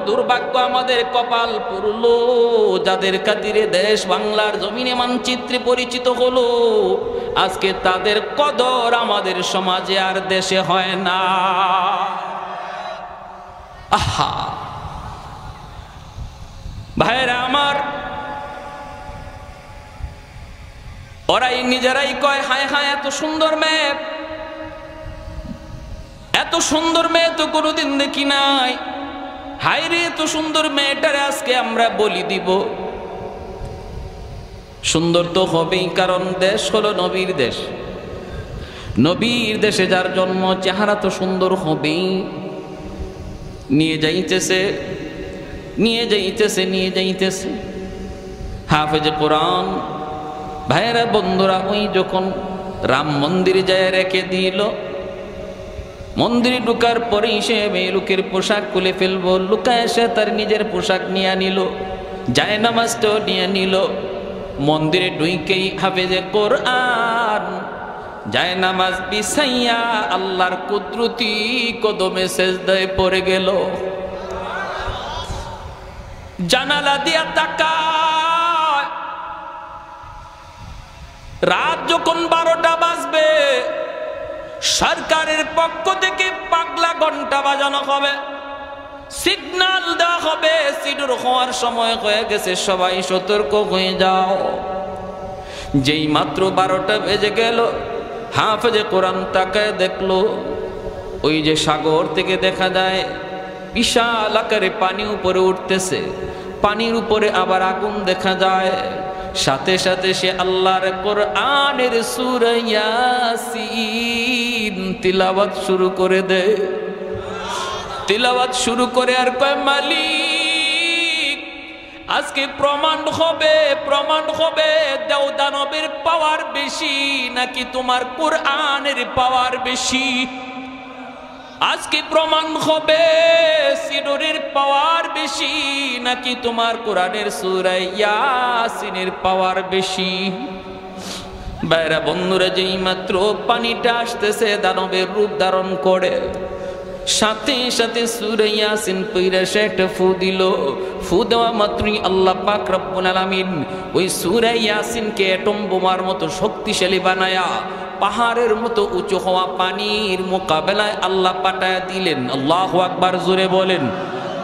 দুর্ভাগ্য আমাদের কপাল পুরলো, যাদের খাতিরে দেশ বাংলার জমিনে মানচিত্রে পরিচিত হলো, আজকে তাদের কদর আমাদের সমাজে আর দেশে হয় না। আহা ভাইরা আমার, ওরাই নিজেরাই কয় হায় হায় এত সুন্দর মেয়ে, এত সুন্দর মেয়ে তো কোনোদিন দেখি নাই, হায় রে এত সুন্দর মেয়েটারে আজকে আমরা বলি দিব। সুন্দর তো হবেই, কারণ দেশ হলো নবীর দেশ, নবীর দেশে যার জন্ম, চেহারা তো সুন্দর হবেই। নিয়ে যাইতেছে নিয়ে যাইতেছে নিয়ে যাইতেছে হাফেজে কোরআন। ভাইয়েরা বন্ধুরা, ওই যখন রাম মন্দিরে যায় রেখে দিল, মন্দিরে ঢুকার পরেই সে মেয়ে লোকের পোশাক খুলে ফেলবো, লুকায় এসে তার নিজের পোশাক নিয়ে নিল, যায় নামাজটাও নিয়ে নিল। মন্দিরে ঢুকেই হাফেজে কোরআন যায় নামাজ বিছাইয়া আল্লাহর কুদরতি কদমে সেজদায় পড়ে গেল। জানালা দিয়া তাকায়, রাত যখন 12টা বাজবে, সরকারের পক্ষ থেকে পাগলা ঘন্টা বাজানো হবে, সিগন্যাল দেওয়া হবে, সিডুর হওয়ার সময় হয়ে গেছে, সবাই সতর্ক হয়ে যাও। যেই মাত্র 12টা বেজে গেল, হাফেজে কোরআন তাকায় দেখলো, ওই যে সাগর থেকে দেখা যায় বিশাল আকারে পানি উপরে উঠতেছে, পানির উপরে আবার আগুন দেখা যায়। সাথে সাথে সে আল্লাহর কোরআনের সূরা ইয়াসিন তিলাওয়াত শুরু করে দেয়। তিলাওয়াত শুরু করে আর কয়, মালিক আজকে প্রমাণ হবে দেওদানবের পাওয়ার বেশি নাকি তোমার কোরআনের পাওয়ার বেশি। আজকে প্রমাণ হবে সিডরের পাওয়ার বেশি নাকি তোমার কোরআনের সূরা ইয়াসিনের পাওয়ার বেশি। বাইরা বন্ধুরা, যেই মাত্র পানিটা আসতেছে দানবের রূপ ধারণ করে, সাথে সাথে সূরা ইয়াসিন পড়ে সে একটা ফু দিল। ফু দেওয়া মাত্রই আল্লাহ পাক রব্বুল আলামিন ওই সূরা ইয়াসিনকে অ্যাটম বোমার মতো শক্তিশালী বানায়া পাহাড়ের মতো উঁচু হওয়া পানির মোকাবেলায় আল্লাহ পাঠায় দিলেন। আল্লাহু আকবার, জোরে বলেন।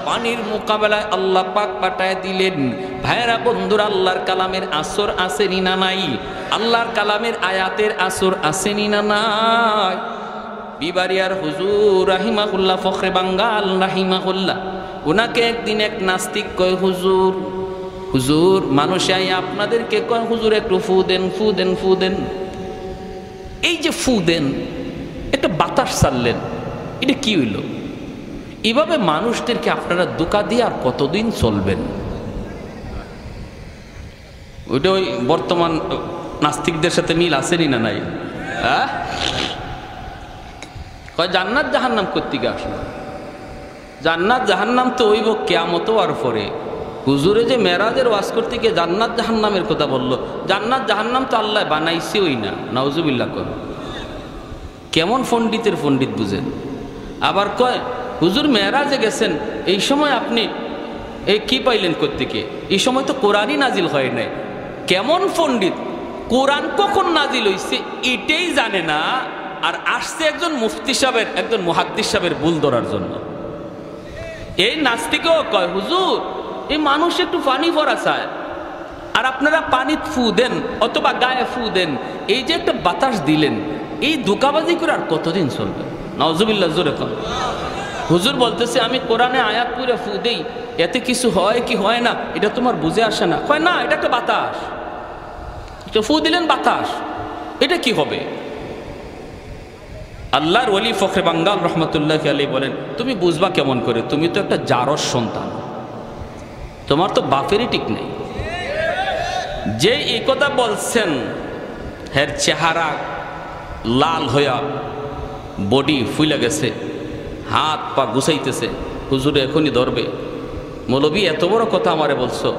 পানির মোকাবেলায় আল্লাহ পাক পাঠায় দিলেন। ভাইরা বন্ধুরা, আল্লাহর কালামের আসর আসেনি না নাই? আল্লাহর কালামের আয়াতের আসর আসেনি না নাই? বিবারিয়ার হুজুর রাহিমাহুল্লাহ, ফখরে বাঙ্গাল রাহিমাহুল্লাহ, ওনাকে একদিন এক নাস্তিক কয়, হুজুর মানুষে আই আপনাদেরকে কয়, হুজুর একটু ফু দেন, ফু দেন, ফু দেন। এই যে ফু দেন, একটা বাতাস ছাড়লেন, এটা কি হইল? এভাবে মানুষদেরকে আপনারা ধোঁকা দিয়ে আর কতদিন চলবেন? ওইটা ওই বর্তমান নাস্তিকদের সাথে মিল আসেনি না নাই? হ্যাঁ, জান্নাত জাহান্নাম কোত্থেকে আসলো? জান্নাত জাহান্নাম তো হইব কিয়ামত আর পরে। হুজুরে যে মেরাজের ওয়াজ করতে গিয়ে জান্নাত জাহান্নামের কথা বললো, জান্নাত জাহান্নাম তো আল্লাহ বানাইছে ওই না, নাউজুবিল্লাহ। কর কেমন পণ্ডিতের পণ্ডিত বুঝেন। আবার কয়, হুজুর মেরাজে গেছেন, এই সময় আপনি এই কি পাইলেন কোত্থেকে? এই সময় তো কোরআনই নাজিল হয় নাই। কেমন পণ্ডিত, কোরআন কখন নাজিল হইছে এটাই জানে না, আর আসছে একজন মুফতি সাহেবের, একজন মুহাদ্দিস সাহেবের ভুল ধরার জন্য। এই নাস্তিকও কয়, হুজুর এই মানুষ একটু পানি ভরা চায়, আর আপনারা পানি ফু দেন অথবা গায়ে ফু দেন, এই যে একটা বাতাস দিলেন, এই ধোঁকাবাজি করে আর কতদিন চলবে? নাউজুবিল্লাহ, জোরে কর। হুজুর বলতেছে আমি কোরআনে আয়াত পুরে ফু দেই, এতে কিছু হয় কি হয় না এটা তোমার বুঝে আসে না। হয় না, এটা একটা বাতাস, তো ফু দিলেন বাতাস, এটা কি হবে? আল্লাহর ওলি ফখরে বাঙ্গাল রহমতুল্লাহ আলাইহি বলেন, তুমি বুঝবা কেমন করে? তুমি তো একটা জারজ সন্তান, তোমার তো বাপেরই ঠিক নেই। যে এই কথা বলছেন হের চেহারা লাল হইয়া বডি ফুলে গেছে, হাত পা গুছাইতেছে, হুজুরে এখনই ধরবে। মৌলবী এত বড় কথা আমারে বলছো,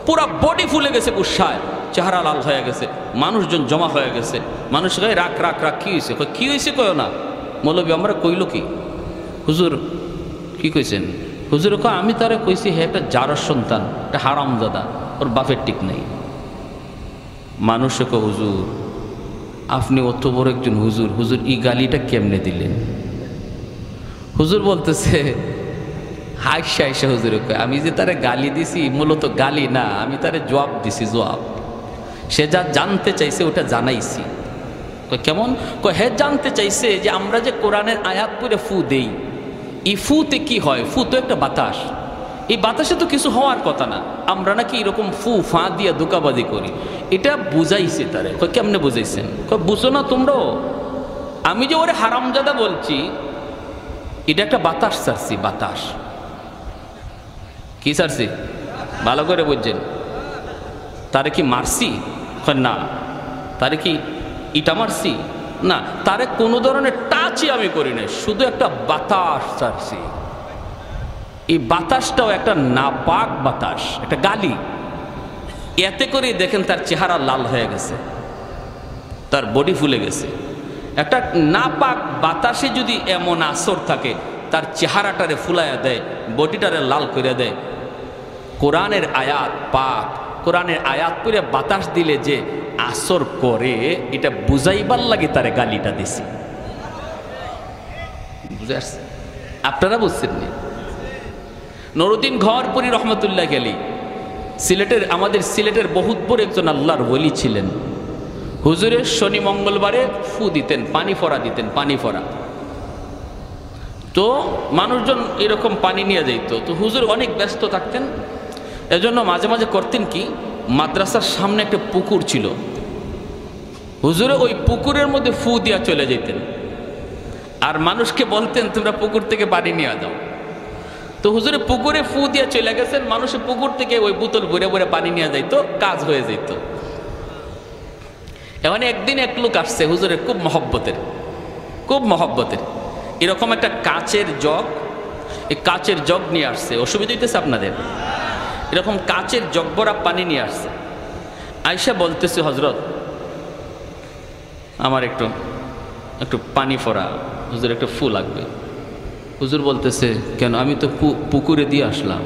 পুরা বডি ফুলে গেছে গুসায়, চেহারা লাল হয়ে গেছে, মানুষজন জমা হয়ে গেছে। মানুষ কয় রাখ রাখ রাখ, কি হয়েছে? কি হয়েছে কয় না। মৌলবী আমরা কইল কি? হুজুর কি কইছেন? হুজুর কয় আমি তারে কইছি হে একটা জারজ সন্তান, একটা হারামজাদা, ওর বাপের ঠিক নেই। মানুষে কয় হুজুর আপনি অত বড় একজন হুজুর, হুজুর এই গালিটা কেমনে দিলেন? হুজুর বলতেছে হাইসা হাইসা হুজুরে কয় আমি যে তারে গালি দিছি মূলত গালি না, আমি তারে জবাব দিছি, জবাব। সে যা জানতে চাইছে ওটা জানাইছি। কেমন? হে জানতে চাইছে যে আমরা যে কোরআনের আয়াত পড়ে ফু দেই, এই ফুতে কি হয়? ফু তো একটা বাতাস, এই বাতাসে তো কিছু হওয়ার কথা না, আমরা নাকি এরকম ফু ফা দিয়া ধোঁকাবাজি করি। এটা বুঝাইছে তারে। কেমনে বুঝাইছেন? বুঝো না তোমরাও? আমি যে ওরে হারামজাদা বলছি, এটা একটা বাতাস ছাড়ছি, বাতাস। কি ছাড়ছি? ভালো করে বুঝছেন? তারে কি মারছি? না। তারে কি ইটা মারছি? না। তারে কোনো ধরনের টাচই আমি করি নাই, শুধু একটা বাতাস ছাড়ছি। এই বাতাসটাও একটা নাপাক বাতাস, একটা গালি। এতে করে দেখেন তার চেহারা লাল হয়ে গেছে, তার বডি ফুলে গেছে। একটা নাপাক বাতাসে যদি এমন আসর থাকে, তার চেহারাটারে ফুলাইয়া দেয়, বডিটারে লাল করে দেয়। কোরআনের আয়াত পাক, কোরআনের আয়াত করে বাতাস দিলে যে আসর করে, এটা বুঝাইবার লাগে তারে গালিটা দিছি। বুঝে আসছে? আপনারা বুঝছেন নি? নুরউদ্দিন ঘরপুরি রহমতুল্লাহ আলাইহি সিলেটের, আমাদের সিলেটের বহুত বড় একজন আল্লাহর ওলি ছিলেন। হুজুরের শনি মঙ্গলবারে ফু দিতেন, পানি ফোড়া দিতেন, পানি ফোড়া। তো মানুষজন এরকম পানি নিয়ে যাইত। তো হুজুর অনেক ব্যস্ত থাকতেন, এজন্য মাঝে মাঝে করতেন কি, মাদ্রাসার সামনে একটা পুকুর ছিল, হুজুরে ওই পুকুরের মধ্যে ফু দিয়া চলে যেতেন, আর মানুষকে বলতেন তোমরা পুকুর থেকে পানি নিয়ে যাও। তো হুজুরে পুকুরে ফু দিয়া চলে গেছেন, মানুষের পুকুর থেকে ওই বোতল ভরে ভরে পানি নিয়ে যাইতো, কাজ হয়ে যেত। এখন একদিন এক লোক আসছে হুজুরের খুব মহব্বতের, খুব মহব্বতের, এরকম একটা কাচের জগ, এই কাচের জগ নিয়ে আসছে। অসুবিধা হইতেছে আপনাদের? এরকম কাচের জগ ভরা পানি নিয়ে আসছে। আয়সা বলতেছে হজরত আমার একটু একটু পানি ফোড়া, হুজুর একটু ফু লাগবে। হুজুর বলতেছে কেন? আমি তো পুকুরে দিয়ে আসলাম,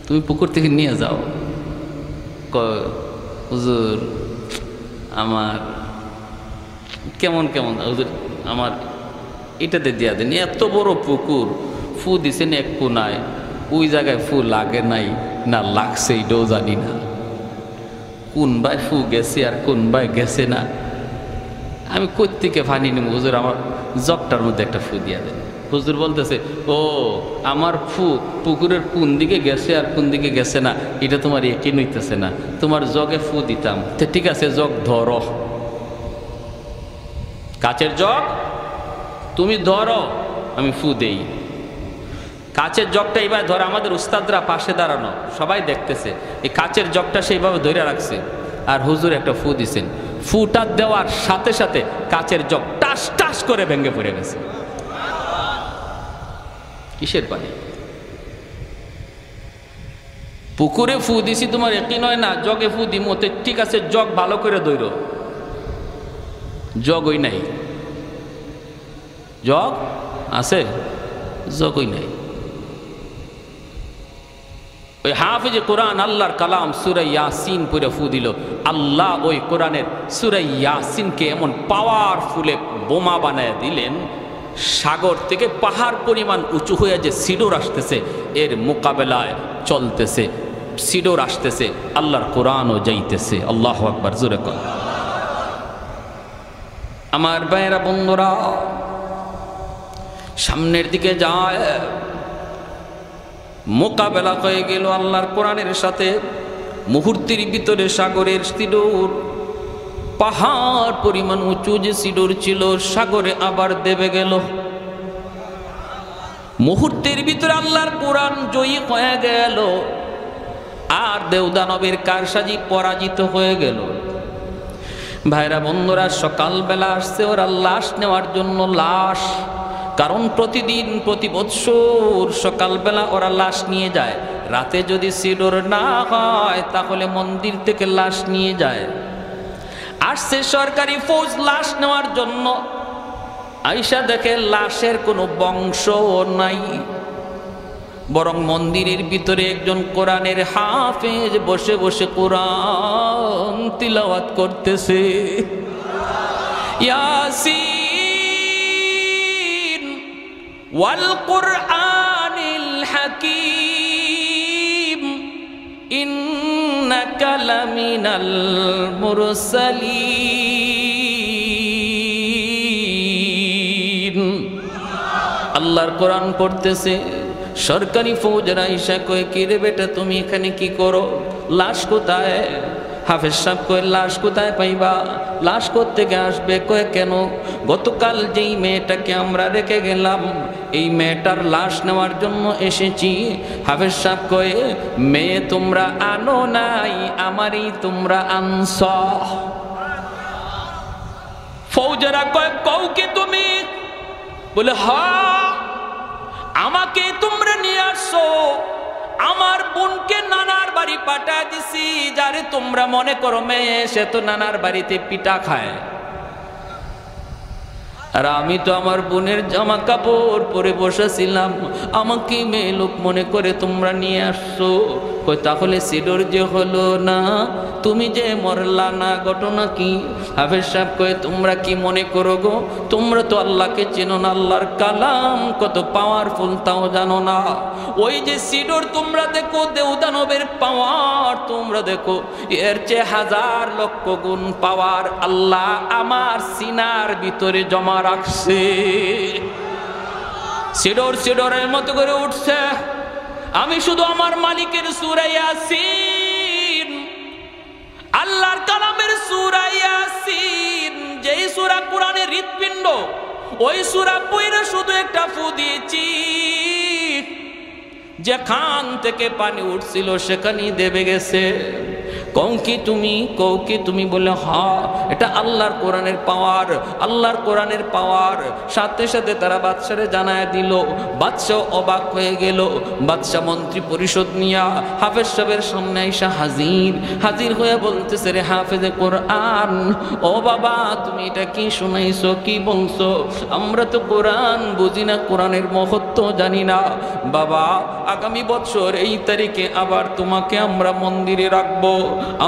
তুমি পুকুর থেকে নিয়ে যাও। হুজুর আমার কেমন কেমন, হুজুর আমার এটাতে দিয়া দেন, এত বড় পুকুর, ফু দিছেন এক কোনায়, ওই জায়গায় ফু লাগে নাই না লাগছে এটাও জানি না, কোন ভাই ফু গেছে আর কোন ভাই গেছে না, আমি কই থেকে পানি নেব? হুজুর আমার জগটার মধ্যে একটা ফু দিয়া দেন। হুজুর বলতেছে ও আমার ফু পুকুরের কোন দিকে গেছে আর কোন দিকে গেছে না এটা তোমার একই নইতেছে না, তোমার জগে ফু দিতাম। তো ঠিক আছে, জগ ধরো, কাচের জগ তুমি ধরো, আমি ফু দেই। কাচের জগটা এইবার ধরে, আমাদের উস্তাদরা পাশে দাঁড়ানো, সবাই দেখতেছে, এই কাচের জগটা সেইভাবে ধরে রাখছে, আর হুজুর একটা ফু দিছেন। ফুটা দেওয়ার সাথে সাথে কাচের জগ টাস টাস করে ভেঙে পড়ে গেছে। কিসের পানি? পুকুরে ফু দিছি তোমার একই নয় না, জগে ফু দিমো, ঠিক আছে জগ ভালো করে দইর, জগ ওই নাই, জগ আছে, জগ ওই নাই। ওই হাফেজে কোরআন আল্লাহর কালাম সূরা ইয়াসিন পড়ে ফু দিল, আল্লাহ ওই কোরআনের সূরা ইয়াসিনকে এমন পাওয়ারফুলে বোমা বানায় দিলেন, সাগর থেকে পাহাড় পরিমাণ উঁচু হয়ে যে সিডোর আসতেছে, এর মোকাবেলায় চলতেছে সিডোর আসতেছে, আল্লাহর কোরআনও যাইতেছে। আল্লাহু আকবার, জোরে কর। আমার ভাইয়েরা বন্ধুরা, সামনের দিকে যায়, মোকাবেলা হয়ে গেল আল্লাহর কোরআনের সাথে। মুহূর্তের ভিতরে সাগরের সিডোর, পাহাড় পরিমাণ উঁচু যে সিডোর ছিল, সাগরে আবার দেবে গেল। মুহূর্তের ভিতরে আল্লাহর কোরআন জয়ী হয়ে গেল, আর দেওদানবের কারসাজি পরাজিত হয়ে গেল। ভাইরা বন্ধুরা, সকালবেলা আসছে ওরা লাশ নেওয়ার জন্য। লাশ, কারণ প্রতিদিন প্রতি বৎসর সকালবেলা ওরা লাশ নিয়ে যায়। রাতে যদি সিডোর না হয় তাহলে মন্দির থেকে লাশ নিয়ে যায়। আসছে সরকারি ফৌজ লাশ নেওয়ার জন্য। আইসা দেখে লাশের কোনো বংশ নাই, বরং মন্দিরের ভিতরে একজন কোরআনের হাফেজ বসে বসে কোরআন তিলাওয়াত করতেছে। ইয়াসিন ওয়াল কুরআনিল হাকীম ইন্নাকা লামিনাল মুরসালিন। আল্লাহর কোরআন পড়তেছে। সরকারি ফৌজরা ইসা কয়ে, কি রে বেটা তুমি এখানে কি করো? লাশ কোথায়? হাফেজ সাহেব কয়ে, লাশ কোথায় পাইবা? লাশ কোত্থেকে আসবে? কয়ে, কেন? গতকাল যেই মেয়েটাকে আমরা রেখে গেলাম, এই মেয়েটার লাশ নেওয়ার জন্য এসেছি। হাফেজ সাহেব কয়ে, মেয়ে তোমরা আনো নাই, আমারই তোমরা আনছ। ফৌজরা কয়ে, কও কি তুমি? বলে, হ্যাঁ, আমাকে তোমরা নিয়ে আসছো। আমার বোনকে নানার বাড়ি পাঠা দিছি। যারে তোমরা মনে করো মেয়ে, সে তো নানার বাড়িতে পিঠা খায়। আর আমি তো আমার বোনের জামা কাপড় পরে বসেছিলাম। আমাকে মেয়ে লোক মনে করে তোমরা নিয়ে আসছো। কই, তাহলে সিডোর যে হলো না, তুমি যে মরলা না, ঘটনা কি? হাফেজ সাহেব কয়ে, তোমরা কি মনে করো গো? তোমরা তো আল্লাহকে চেনো না, আল্লাহর কালাম কত পাওয়ারফুল তাও জানো না। ওই যে সিডোর তোমরা দেখো, দেওদানবের পাওয়ার তোমরা দেখো, এর চেয়ে হাজার লক্ষ গুণ পাওয়ার আল্লাহ আমার সিনার ভিতরে জমা রাখছে। সিডোর সিডোরের মতো করে উঠছে। আমি শুধু আমার মালিকের সূরা ইয়াসিন, আল্লাহর কালামের সূরা ইয়াসিন, যেই সূরা কোরআনের হৃৎপিণ্ড, ওই সূরা পড়ে শুধু একটা ফু দিয়েছি। যেখান থেকে পানি উঠছিল সেখানেই দেবে গেছে। কৌকি তুমি বলে, হ্যাঁ, এটা আল্লাহর কোরআনের পাওয়ার, আল্লাহর কোরআনের পাওয়ার। সাথে সাথে তারা বাদশারে জানায় দিল। বাদশাহ অবাক হয়ে গেল। বাদশাহ মন্ত্রী পরিষদ নিয়া হাফেজ সাহেবের সামনে আইসা হাজির হয়ে বলতেছে, রে হাফেজে কোরআন, ও বাবা, তুমি এটা কি শুনাইছো, কি বলছো? আমরা তো কোরআন বুঝি না, কোরআনের মহত্ব জানি না। বাবা, আগামী বছর এই তারিখে আবার তোমাকে আমরা মন্দিরে রাখবো,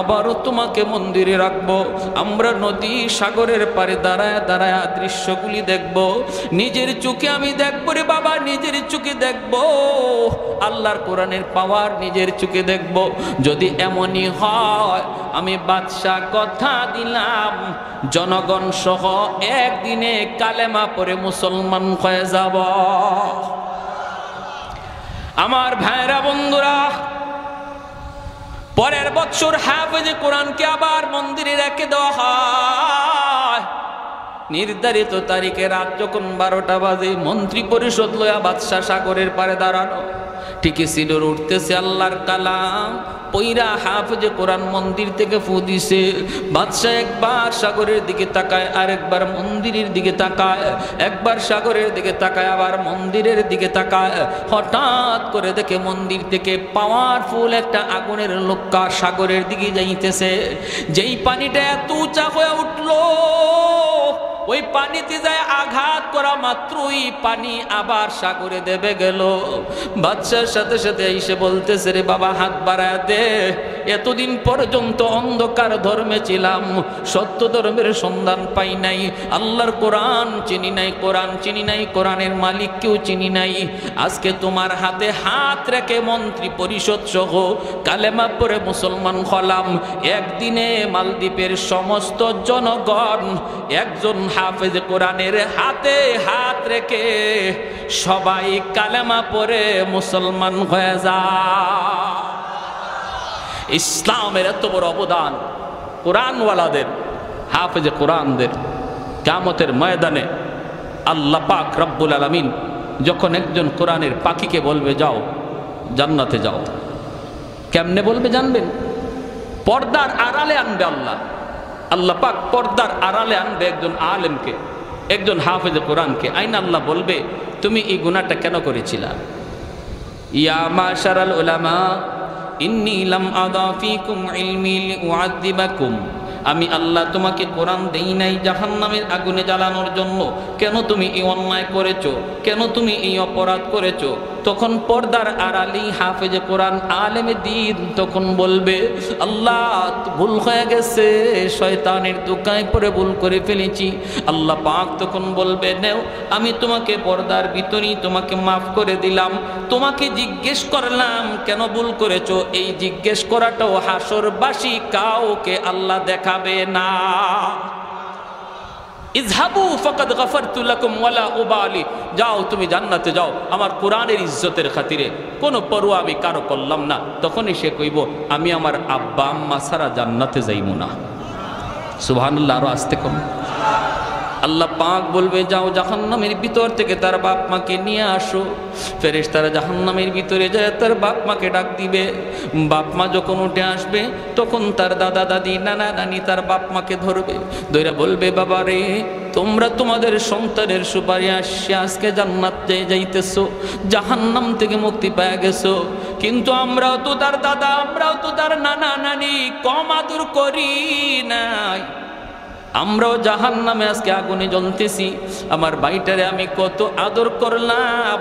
আবারও তোমাকে মন্দিরে রাখবো। আমরা নদী সাগরের পারে দাঁড়ায় দাঁড়ায় দৃশ্যগুলি দেখব। নিজের চোখে আমি দেখবো রে বাবা, নিজের চোখে দেখবো আল্লাহর কোরআনের পাওয়ার, নিজের চোখে দেখব। যদি এমনই হয়, আমি বাদশাহ কথা দিলাম, জনগণ সহ একদিনে কালেমা পড়ে মুসলমান হয়ে যাব। আমার ভাইরা বন্ধুরা, পরের বছর হাফেজে কোরআনকে আবার মন্দিরে রেখে দেওয়া হয়। নির্ধারিত তারিখে রাত যখন 12টা বাজে, মন্ত্রী পরিষদ লয়া বাদশাহ সাগরের পারে দাঁড়ানো। ঠিকই সিডোর উঠতেছে, আল্লাহর কালাম পইরা হাফেজে কোরআন মন্দির থেকে ফু দিছে। বাদশাহ একবার সাগরের দিকে তাকায়, আরেকবার মন্দিরের দিকে তাকায়, একবার সাগরের দিকে তাকায়, আবার মন্দিরের দিকে তাকায়। হঠাৎ করে দেখে মন্দির থেকে পাওয়ারফুল একটা আগুনের লোক্কা সাগরের দিকে যাইতেছে। যেই পানিটা এত উঁচা হয়ে উঠলো, ওই পানিতে যায় আঘাত করা মাত্রই পানি আবার সাগরে দেবে গেল। বাদশার সাথে সাথে এসে বলতেছে, রে বাবা, হাত বাড়ায় দে, এতদিন পর্যন্ত অন্ধকার ধর্মে ছিলাম, সত্য ধর্মের সন্ধান পাই নাই, আল্লাহর কোরআন চিনি নাই, কোরআন চিনি নাই, কোরআনের মালিককেও চিনি নাই। আজকে তোমার হাতে হাত রেখে মন্ত্রী পরিষদ সহ কালেমা পড়ে মুসলমান হলাম। একদিনে মালদ্বীপের সমস্ত জনগণ একজন হাফেজ কোরআনের হাতে হাত রেখে সবাই কালেমা পড়ে মুসলমান হয়ে যায়। ইসলামের এত বড় অবদান কোরআনওয়ালাদের, হাফেজ কোরআনদের। কিয়ামতের ময়দানে আল্লাহ পাক রব্বুল আলামিন যখন একজন কোরআনের পাখিকে বলবে যাও জান্নাতে যাও, কেমনে বলবে জানবেন? পর্দার আড়ালে আনবে আল্লাহ। আল্লাহ পাক পর্দার আড়ালে আনবে একজন আলেমকে, একজন হাফেজ কোরআনকে। আইন আল্লাহ বলবে তুমি এই গুনাহটা কেন করেছিলা? ইয়া মাশারাল উলামা ইন্নী লাম আদা ফীকুম ইলমি লিউআযিবাকুম, আমি আল্লাহ তোমাকে কোরআন দেই নাই জাহান্নামের আগুনে জ্বালানোর জন্য। কেন তুমি এই অন্যায় করেছো? কেন তুমি এই অপরাধ করেছো? তখন পর্দার আড়ালেই হাফেজে কোরআন আলেমে দ্বীন তখন বলবে আল্লাহ ভুল হয়ে গেছে, শয়তানের দোকায় পড়ে ভুল করে ফেলেছি। আল্লাহ পাক তখন বলবে নেও, আমি তোমাকে পর্দার ভিতরেই তোমাকে মাফ করে দিলাম। তোমাকে জিজ্ঞেস করলাম কেন ভুল করেছো, এই জিজ্ঞেস করাটাও হাসরবাসী কাউকে আল্লাহ দেখাবে না। ইযহাবু ফাকাদ গাফারতু লাকুম ওয়ালা উবালি, যাও তুমি জান্নাতে যাও, আমার কোরআনের ইজ্জতের খাতিরে কোনো পরোয়া আমি কারো করলাম না। তখনই সে কইব আমি আমার আব্বা আম্মা ছাড়া জান্নাতে যাইমু না। সুবহানাল্লাহ, আরো আস্তে কম। আল্লাহ পাক বলবে যাও জাহান্নামের ভিতর থেকে তার বাপ মাকে নিয়ে আসো। ফেরেশতারা জাহান্নামের ভিতরে যায় তার বাপ মাকে ডাক দিবে। বাপ মা যখন উঠে আসবে তখন তার দাদা দাদি নানা নানি তার বাপ মাকে ধরবে, ধরে বলবে বাবা রে তোমরা তোমাদের সন্তানের সুপারিশে আজকে জান্নাতে যাইতেছো, জাহান্নাম থেকে মুক্তি পেয়ে গেছো, কিন্তু আমরাও তো তার দাদা, আমরাও তো তার নানা নানি কম আদর করি নাই, আমরাও জাহান্নামে আজকে আগুনে জ্বলতেছি। আমার ভাইটারে আমি কত আদর করলাম,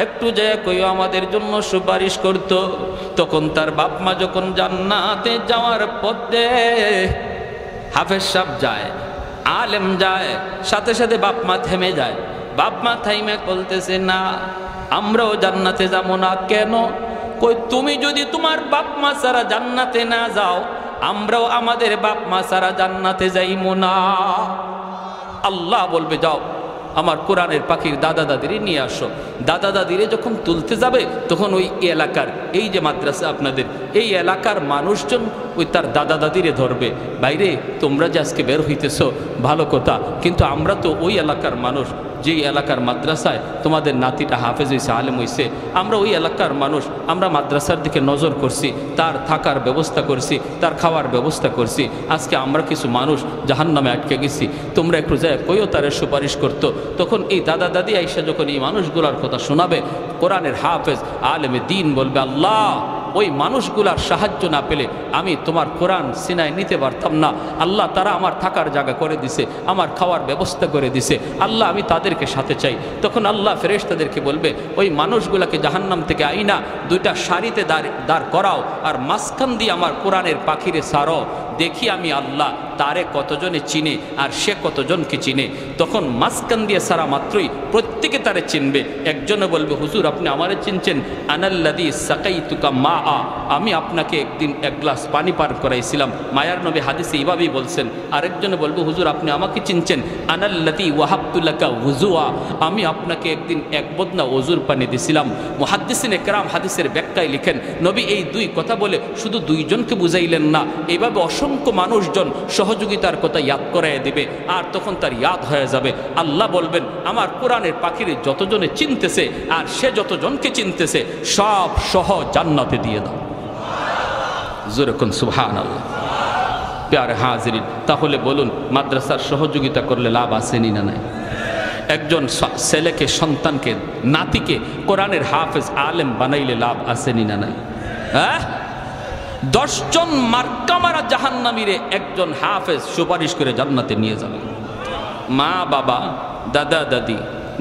একটু যায় কইও আমাদের জন্য সুপারিশ করত। তখন তার বাপ মা যখন জান্নাতে যাওয়ার পথে হাফেজ সাহেব যায়, আলেম যায়, সাথে সাথে বাপ মা থেমে যায়। বাপ মা থাইমে বলতেছে না আমরাও জান্নাতে যাবো না। কেন? কই তুমি যদি তোমার বাপ মা ছাড়া জান্নাতে না যাও, আমরাও আমাদের বাপ মা ছাড়া জান্নাতে যাইমু না। আল্লাহ বলবে যাও আমার কোরআনের পাখির দাদা দাদিরে নিয়ে আসো। দাদা দাদিরে যখন তুলতে যাবে তখন ওই এলাকার, এই যে মাদ্রাসা আপনাদের, এই এলাকার মানুষজন ওই তার দাদা দাদিরে ধরবে। বাইরে তোমরা যে আজকে বের হইতেছো ভালো কথা, কিন্তু আমরা তো ওই এলাকার মানুষ, যেই এলাকার মাদ্রাসায় তোমাদের নাতিটা হাফেজ হয়েছে, আলেম হয়েছে, আমরা ওই এলাকার মানুষ, আমরা মাদ্রাসার দিকে নজর করছি, তার থাকার ব্যবস্থা করছি, তার খাওয়ার ব্যবস্থা করছি। আজকে আমরা কিছু মানুষ জাহান্নামে আটকে গেছি, তোমরা একটু যায় কইও তারে সুপারিশ করতো। তখন এই দাদা দাদি আইসা যখন এই মানুষগুলার কথা শোনাবে, কোরআনের হাফেজ আলেমে দ্বীন বলবে আল্লাহ ওই মানুষগুলার সাহায্য না পেলে আমি তোমার কোরআন সিনায় নিতে পারতাম না। আল্লাহ তারা আমার থাকার জায়গা করে দিছে, আমার খাওয়ার ব্যবস্থা করে দিছে, আল্লাহ আমি তাদেরকে সাথে চাই। তখন আল্লাহ ফেরেশতাদেরকে বলবে ওই মানুষগুলাকে জাহান্নাম থেকে আইনা দুইটা সারিতে দাঁড় করাও, আর মাঝখান দিয়ে আমার কোরআনের পাখিরে সারো, দেখি আমি আল্লাহ তারে কতজনে চিনে আর সে কতজনকে চিনে। তখন মাঝখান দিয়ে সারা মাত্রই প্রত্যেকে তারে চিনবে। একজনে বলবে হুজুর আপনি আমারে চিনছেন, আনাল্লাযী সাকাইতুকা মা, আমি আপনাকে একদিন এক গ্লাস পানি পান করাইছিলাম, মায়ার নবী হাদিসে এইভাবেই বলছেন। আরেকজনে বলবে হুজুর আপনি আমাকে চিনছেন, আনাল্লাযী ওয়াহাবতু লাকা ওযুআ, আমি আপনাকে একদিন এক বদনা ওযুর পানি দিছিলাম। মুহাদ্দিসিনে কেরাম হাদিসের ব্যাখ্যায় লিখেন নবী এই দুই কথা বলে শুধু দুইজনকে বুঝাইলেন না, এইভাবে অসংখ্য মানুষজন সহযোগিতার কথা ইয়াদ করাইয়া দিবে, আর তখন তার ইয়াদ হয়ে যাবে। আল্লাহ বলবেন আমার কোরআনের পাখিরে যতজনে চিনতেছে আর সে যতজনকে চিনতেছে সব সহ জান্নাতে দিয়ে দাও। জোরে কোন সুবহানাল্লাহ। প্যারে হাজিরিন, তাহলে বলুন মাদ্রাসার সহযোগিতা করলে লাভ আসেনি না নাই? একজন ছেলেকে, সন্তানকে, নাতিকে কোরআনের হাফেজ আলেম বানাইলে লাভ আসেনি না নাই? হ্যাঁ, 10 জন মার্কামারা জাহান্নামীরে একজন হাফেজ সুপারিশ করে জান্নাতে নিয়ে যাবে। মা বাবা, দাদা দাদি,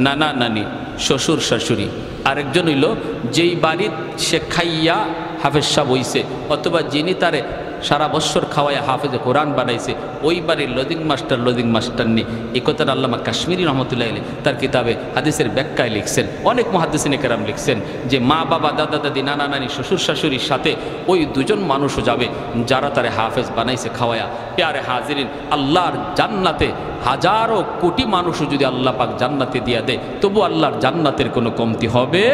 নানা নানি, শ্বশুর শাশুড়ি, আরেকজন হইল যেই বাড়ির সে খাইয়া হাফেজ সাহেব হইছে, অথবা যিনি তারে সারা বছর খাওয়াইয়া হাফেজে কোরআন বানাইছে, ওই বাড়ির লদিং মাস্টার নেই। এই কথাটা আল্লামা কাশ্মীরি রহমতুল্লাহ আলাইহি তার কিতাবে হাদিসের ব্যাখ্যায় লিখছেন। অনেক মুহাদ্দিসিন কেরাম লিখছেন যে মা বাবা দাদা দাদি নানা নানি শ্বশুর শাশুড়ির সাথে ওই দুজন মানুষও যাবে যারা তারে হাফেজ বানাইছে খাওয়ায়া। প্যারে হাজিরিন, আল্লাহর জান্নাতে হাজারো কোটি মানুষও যদি আল্লাহ পাক জান্নাতে দিয়া দেয়, তবু আল্লাহর জান্নাতের কোনো কমতি হবে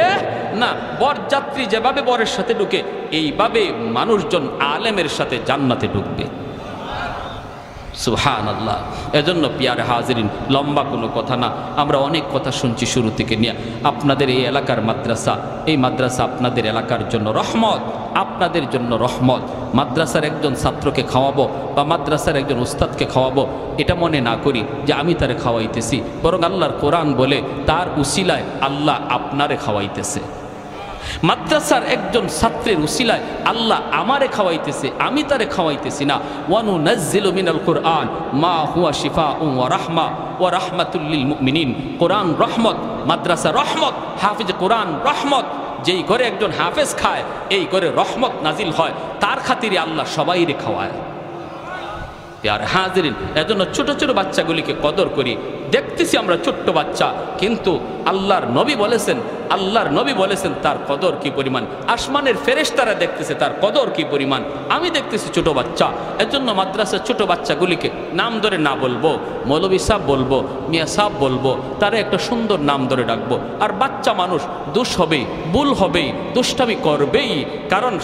না। বরযাত্রী যেভাবে বরের সাথে ঢুকে, এইভাবে মানুষজন আলেমের সাথে জান্নাতে ঢুকবে। সুবহানাল্লাহ। এজন্য পিয়ারে হাজিরিন, লম্বা কোনো কথা না, আমরা অনেক কথা শুনছি শুরু থেকে নিয়ে। আপনাদের এই এলাকার মাদ্রাসা, এই মাদ্রাসা আপনাদের এলাকার জন্য রহমত, আপনাদের জন্য রহমত। মাদ্রাসার একজন ছাত্রকে খাওয়াবো বা মাদ্রাসার একজন উস্তাদকে খাওয়াবো, এটা মনে না করি যে আমি তারে খাওয়াইতেছি, বরং আল্লাহর কোরআন বলে তার উসিলায় আল্লাহ আপনারে খাওয়াইতেছে। মাদ্রাসার একজন ছাত্রের উসিলায় আল্লাহ আমারে খাওয়াইতেছে, আমি তারে খাওয়াইতেছি না। ওয়ানুনাজ্জিলু মিনাল কুরআন মা হুয়া শিফাউন ওয়া রাহমা ওয়া রাহমাতুল লিল মুমিনিন। কোরআন রহমত, মাদ্রাসা রহমত, হাফেজ কোরআন রহমত। যেই ঘরে একজন হাফেজ খায়, এই ঘরে রহমত নাজিল হয়। তার খাতিরে আল্লাহ সবাইরে খাওয়ায়। আর হাজিরিন, এজন্য ছোট ছোট বাচ্চাগুলিকে কদর করি। দেখতেছি আমরা ছোট্ট বাচ্চা, কিন্তু আল্লাহর নবী বলেছেন তার কদর কি পরিমাণ। আসমানের ফেরেশতারা দেখতেছে তার কদর কি পরিমাণ। আমি দেখতেছি ছোট বাচ্চা। এজন্য মাদ্রাসার ছোট বাচ্চাগুলিকে নাম ধরে না বলবো, মৌলভী সাহেব বলবো, মিয়া সাহেব বলবো, তারা একটা সুন্দর নাম ধরে ডাকবো। আর বাচ্চা মানুষ দোষ হবেই, ভুল হবেই, দুষ্টামি করবেই। কারণ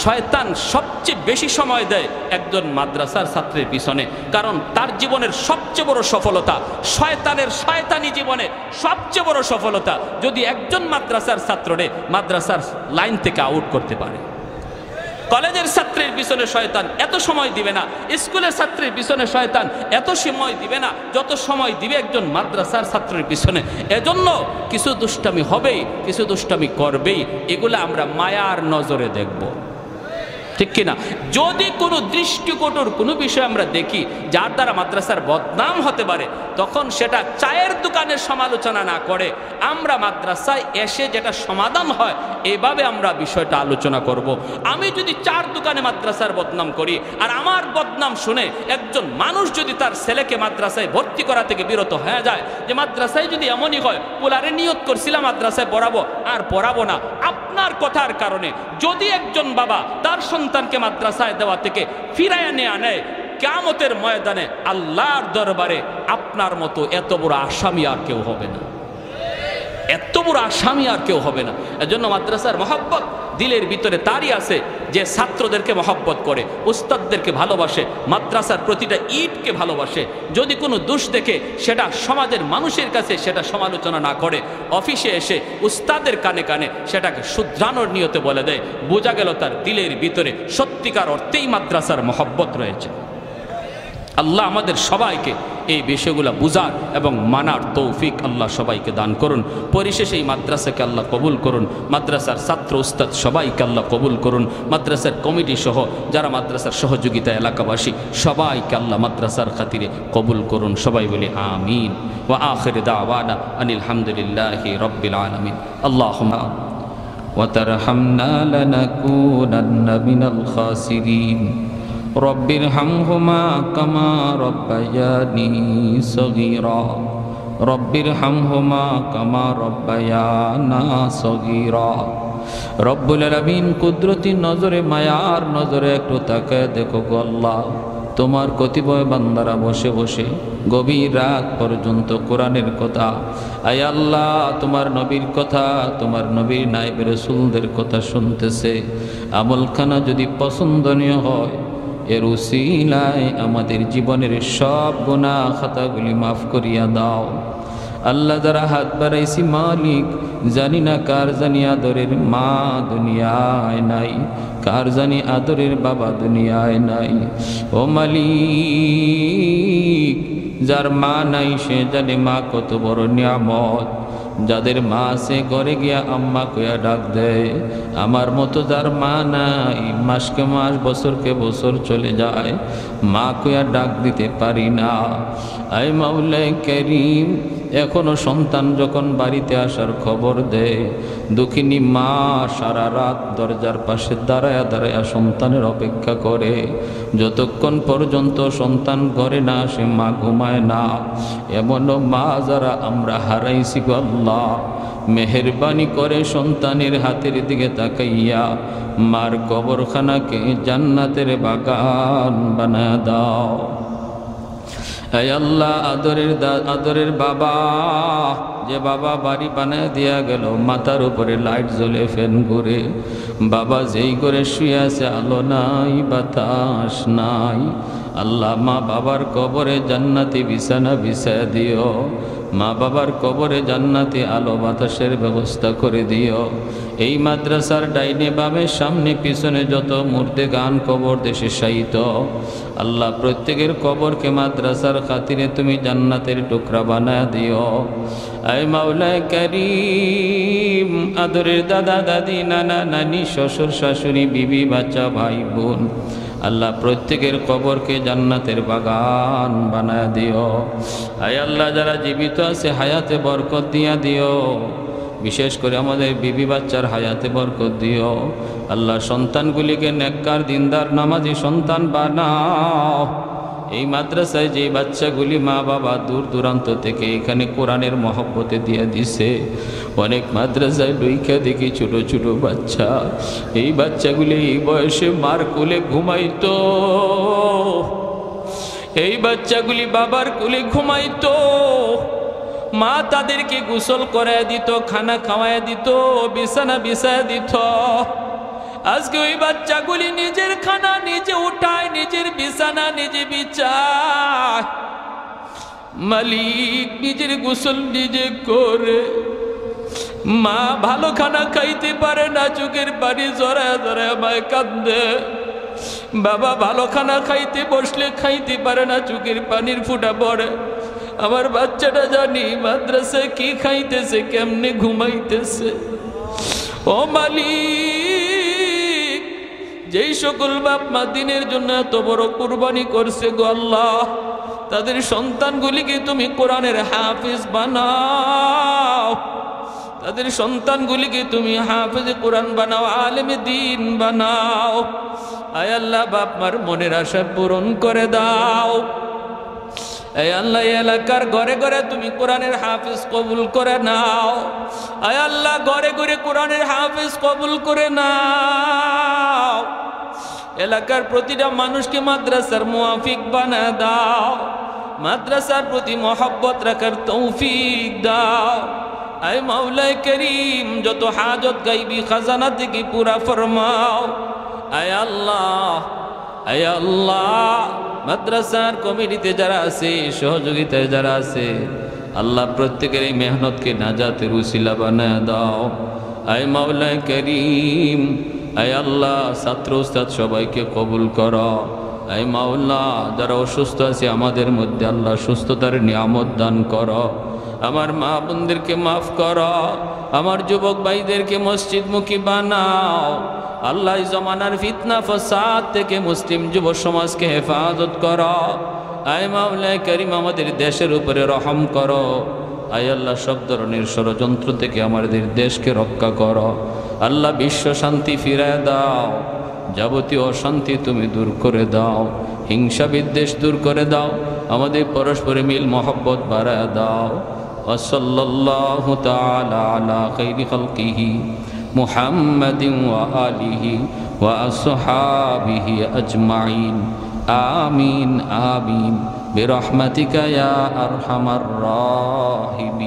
শয়তান সবচেয়ে বেশি সময় দেয় একজন মাদ্রাসার ছাত্রের পিছনে। কারণ তার জীবনের সবচেয়ে বড় সফলতা, শয়তানি জীবনে সবচেয়ে বড় সফলতা যদি একজন মাদ্রাসার ছাত্ররে মাদ্রাসার লাইন থেকে আউট করতে পারে। কলেজের ছাত্রের পিছনে শয়তান এত সময় দিবে না, স্কুলের ছাত্রের পিছনে শয়তান এত সময় দিবে না যত সময় দিবে একজন মাদ্রাসার ছাত্রের পিছনে। এজন্য কিছু দুষ্টামি হবেই, কিছু দুষ্টামি করবেই। এগুলো আমরা মায়ার নজরে দেখব, ঠিক কিনা? যদি কোনো দৃষ্টিকটুর কোনো বিষয় আমরা দেখি যার দ্বারা মাদ্রাসার বদনাম হতে পারে, তখন সেটা চায়ের দোকানের সমালোচনা না করে আমরা মাদ্রাসায় এসে যেটা সমাধান হয় এভাবে আমরা বিষয়টা আলোচনা করব। আমি যদি চার দোকানে মাদ্রাসার বদনাম করি, আর আমার বদনাম শুনে একজন মানুষ যদি তার ছেলেকে মাদ্রাসায় ভর্তি করা থেকে বিরত হয়ে যায়, যে মাদ্রাসায় যদি এমনই হয়, পোলারে নিয়ত করছিলাম মাদ্রাসায় পড়াবো আর পড়াবো না, আপনার কথার কারণে যদি একজন বাবা তার সন্তানকে মাদ্রাসায় দেওয়া থেকে ফিরাইয়া নিয়ে নেয়, কিয়ামতের ময়দানে আল্লাহর দরবারে আপনার মতো এত বড় আসামি আর কেউ হবে না, এত বড় আসামি আর কেউ হবে না। এজন্য মাদ্রাসার মহব্বত দিলের ভিতরে তারই আছে যে ছাত্রদেরকে মহব্বত করে, উস্তাদদেরকে ভালোবাসে, মাদ্রাসার প্রতিটা ইটকে ভালোবাসে। যদি কোনো দোষ দেখে সেটা সমাজের মানুষের কাছে সেটা সমালোচনা না করে, অফিসে এসে উস্তাদের কানে কানে সেটাকে শুধরানোর নিয়তে বলে দেয়, বোঝা গেল তার দিলের ভিতরে সত্যিকার অর্থেই মাদ্রাসার মহব্বত রয়েছে। আল্লাহ আমাদের সবাইকে এই বিষয়গুলো বুঝার এবং মানার তৌফিক আল্লাহ সবাইকে দান করুন। পরিশেষে এই মাদ্রাসাকে আল্লাহ কবুল করুন, মাদ্রাসার ছাত্র উস্তাদ সবাইকে আল্লাহ কবুল করুন, মাদ্রাসার কমিটি সহ যারা মাদ্রাসার সহযোগিতা এলাকাবাসী সবাইকে আল্লাহ মাদ্রাসার খাতিরে কবুল করুন। সবাই বলি আমিন। ওয়া আখির দাওয়ানা আনিল হামদুলিল্লাহি রাব্বিল আলামিন। আল্লাহুম্মা ওয়া তারহামনা লানাকুনান্না মিনাল খাসিরিন। রব্বিরহামহুমা কামা রব্বায়ানি সগীরা। রব্বিরহামহুমা কামা রব্বায়ানা সগীরা। রব্বুল আলামিন কুদরতি নজরে, মায়ার নজরে একটু তাকায় দেখো গো আল্লাহ, তোমার কতিপয় বান্দারা বসে বসে গভীর রাত পর্যন্ত কোরআনের কথা, আয় আল্লাহ তোমার নবীর কথা, তোমার নবীর নায়েব রাসূলদের কথা শুনতেছে। আমলখানা যদি পছন্দনীয় হয়, এর উসিলায় আমাদের জীবনের সব গুনাহ খাতাগুলি মাফ করিয়া দাও। আল্লাহ যারা হাত বাড়াইছি মালিক, জানি না কার জানি আদরের মা দুনিয়ায় নাই, কার জানি আদরের বাবা দুনিয়ায় নাই। ও মালিক, যার মা নাই সে জানে মা কত বড় নিয়ামত। যাদের মা আছে ঘরে গিয়া আম্মা কইয়া ডাক দেয়, আমার মতো যার মা নাই, মাসকে মাস বছরকে বছর চলে যায়, মা কইয়া ডাক দিতে পারি না। আয় মাওলাই কারীম, এখনো সন্তান যখন বাড়িতে আসার খবর দেয়, দুঃখিনী মা সারা রাত দরজার পাশে দাঁড়ায়া দাঁড়ায়া সন্তানের অপেক্ষা করে। যতক্ষণ পর্যন্ত সন্তান ঘরে না আসে মা ঘুমায় না। এমনও মা যারা আমরা হারাইছি গো আল্লাহ, মেহেরবানি করে সন্তানের হাতের দিকে তাকাইয়া মার কবরখানাকে জান্নাতের বাগান বানায় দাও। হে আল্লাহ, আদরের বাবা, যে বাবা বাড়ি বানায় দিয়া গেল, মাথার উপরে লাইট জ্বলে, ফ্যান ঘুরে, বাবা যেই করে শুয়ে আছে, আলো নাই বাতাস নাই। আল্লাহ, মা বাবার কবরে জান্নাতি বিছানা বিছায় দিও, মা বাবার কবরে জান্নাতি আলো বাতাসের ব্যবস্থা করে দিও। এই মাদ্রাসার ডাইনে বামে সামনে পিছনে যত মুর্দে গান কবর দেশে শায়িত, আল্লাহ প্রত্যেকের কবরকে মাদ্রাসার খাতিরে তুমি জান্নাতের টুকরা বানায় দিও। আয় মাওলায়ে কারীম, আদরের দাদা দাদি, নানা নানি, শ্বশুর শাশুড়ি, বিবি বাচ্চা, ভাই বোন, আল্লাহ প্রত্যেকের কবরকে জান্নাতের বাগান বানায় দিও। আয় আল্লাহ, যারা জীবিত আছে হায়াতে বরকত দিয়া দিও, বিশেষ করে আমাদের বিবি বাচ্চার হায়াতে বরকত দিও। আল্লাহ, সন্তানগুলিকে নেককার দিনদার নামাজি সন্তান বানাও। এই মাদ্রাসায় যে বাচ্চাগুলি মা বাবা দূর দূরান্ত থেকে এখানে কোরআনের মহব্বতে দিয়ে দিছে, অনেক মাদ্রাসায় লইখা দেখি ছোট ছোট বাচ্চা, এই বাচ্চাগুলি এই বয়সে মার কোলে ঘুমাইতো, এই বাচ্চাগুলি বাবার কোলে ঘুমাইতো, মা তাদেরকে গোসল করায় দিত, খানা খাওয়ায় দিত, বিছানা বিছায় দিত। আজকে ওই বাচ্চাগুলি নিজের খানা নিজে উঠায়, নিজের বিছানা নিজে বিছায়, মালিক নিজের গোসল নিজে করে। মা ভালো খানা খাইতে পারে না, চোখের পানি জড়ায় জড়ায় মায় কাঁদে। বাবা ভালো খানা খাইতে বসলে খাইতে পারে না, চোখের পানির ফুটা পড়ে। আমার বাচ্চাটা জানি মাদ্রাসায় কি খাইতেছে, কেমনে ঘুমাইতেছে। ও মালিক, যেই সকল বাপ মা দিনের জন্য এত বড় কুরবানি করছে গো আল্লাহ, তাদের সন্তানগুলিকে তুমি কোরআনের হাফিজ বানাও, তাদের সন্তানগুলিকে তুমি হাফিজ কোরআন বানাও, আলেমে দ্বীন বানাও। আয় আল্লাহ, বাপ মার মনের আশা পূরণ করে দাও। আয় আল্লাহ, এলাকার ঘরে ঘরে তুমি কোরআনের হাফিজ কবুল করে নাও। আয় আল্লাহ, ঘরে ঘরে কোরআনের হাফিজ কবুল করে নাও। এলাকার প্রতিটা মানুষকে মাদ্রাসার মুআফিক বানায় দাও, মাদ্রাসার প্রতি মহব্বত রাখার তৌফিক দাও। আয় মাওলায়ে করিম, যত হাজত গাইবি খাজানা থেকে পুরা ফরমাও। আয় আল্লাহ, আয় আল্লাহ, মাদ্রাসার কমিটিতে যারা আছে, সহযোগিতায় যারা আছে, আল্লাহ প্রত্যেকের এই মেহনতকে নাজাতের উসিলা বানায় দাও। আয় মাওলায়ে করিম, আয় আল্লাহ, ছাত্র উস্তাদ সবাইকে কবুল করো। আয় মাওলা, যারা অসুস্থ আছে আমাদের মধ্যে আল্লাহ সুস্থতার নিয়ামত দান করো। আমার মা বোনদেরকে মাফ করো, আমার যুবক ভাইদেরকে মসজিদমুখী বানাও। আল্লাহ, জমানার ফিতনা ফাসাদ থেকে মুসলিম যুব সমাজকে হেফাজত করো। আয় মাওলায়ে করিম, আমাদের দেশের উপরে রহম করো। আয় আল্লাহ, সব ধরনের ষড়যন্ত্র থেকে আমাদের দেশকে রক্ষা করো। আল্লাহ, বিশ্ব শান্তি ফিরায় দাও, যাবতীয় অশান্তি তুমি দূর করে দাও, হিংসা বিদ্বেষ দূর করে দাও, আমাদের পরস্পরে মিল মহব্বত বাড়ায় দাও। ওয়াসাল্লাল্লাহু তাআলা আলা খাইরি খালকিহি মুহাম্মাদিন ওয়া আলিহি ওয়া আসহাবিহি আজমাইন। আমিন আমিন বিরহমাতিকা ইয়া আরহামার রাহিমিন।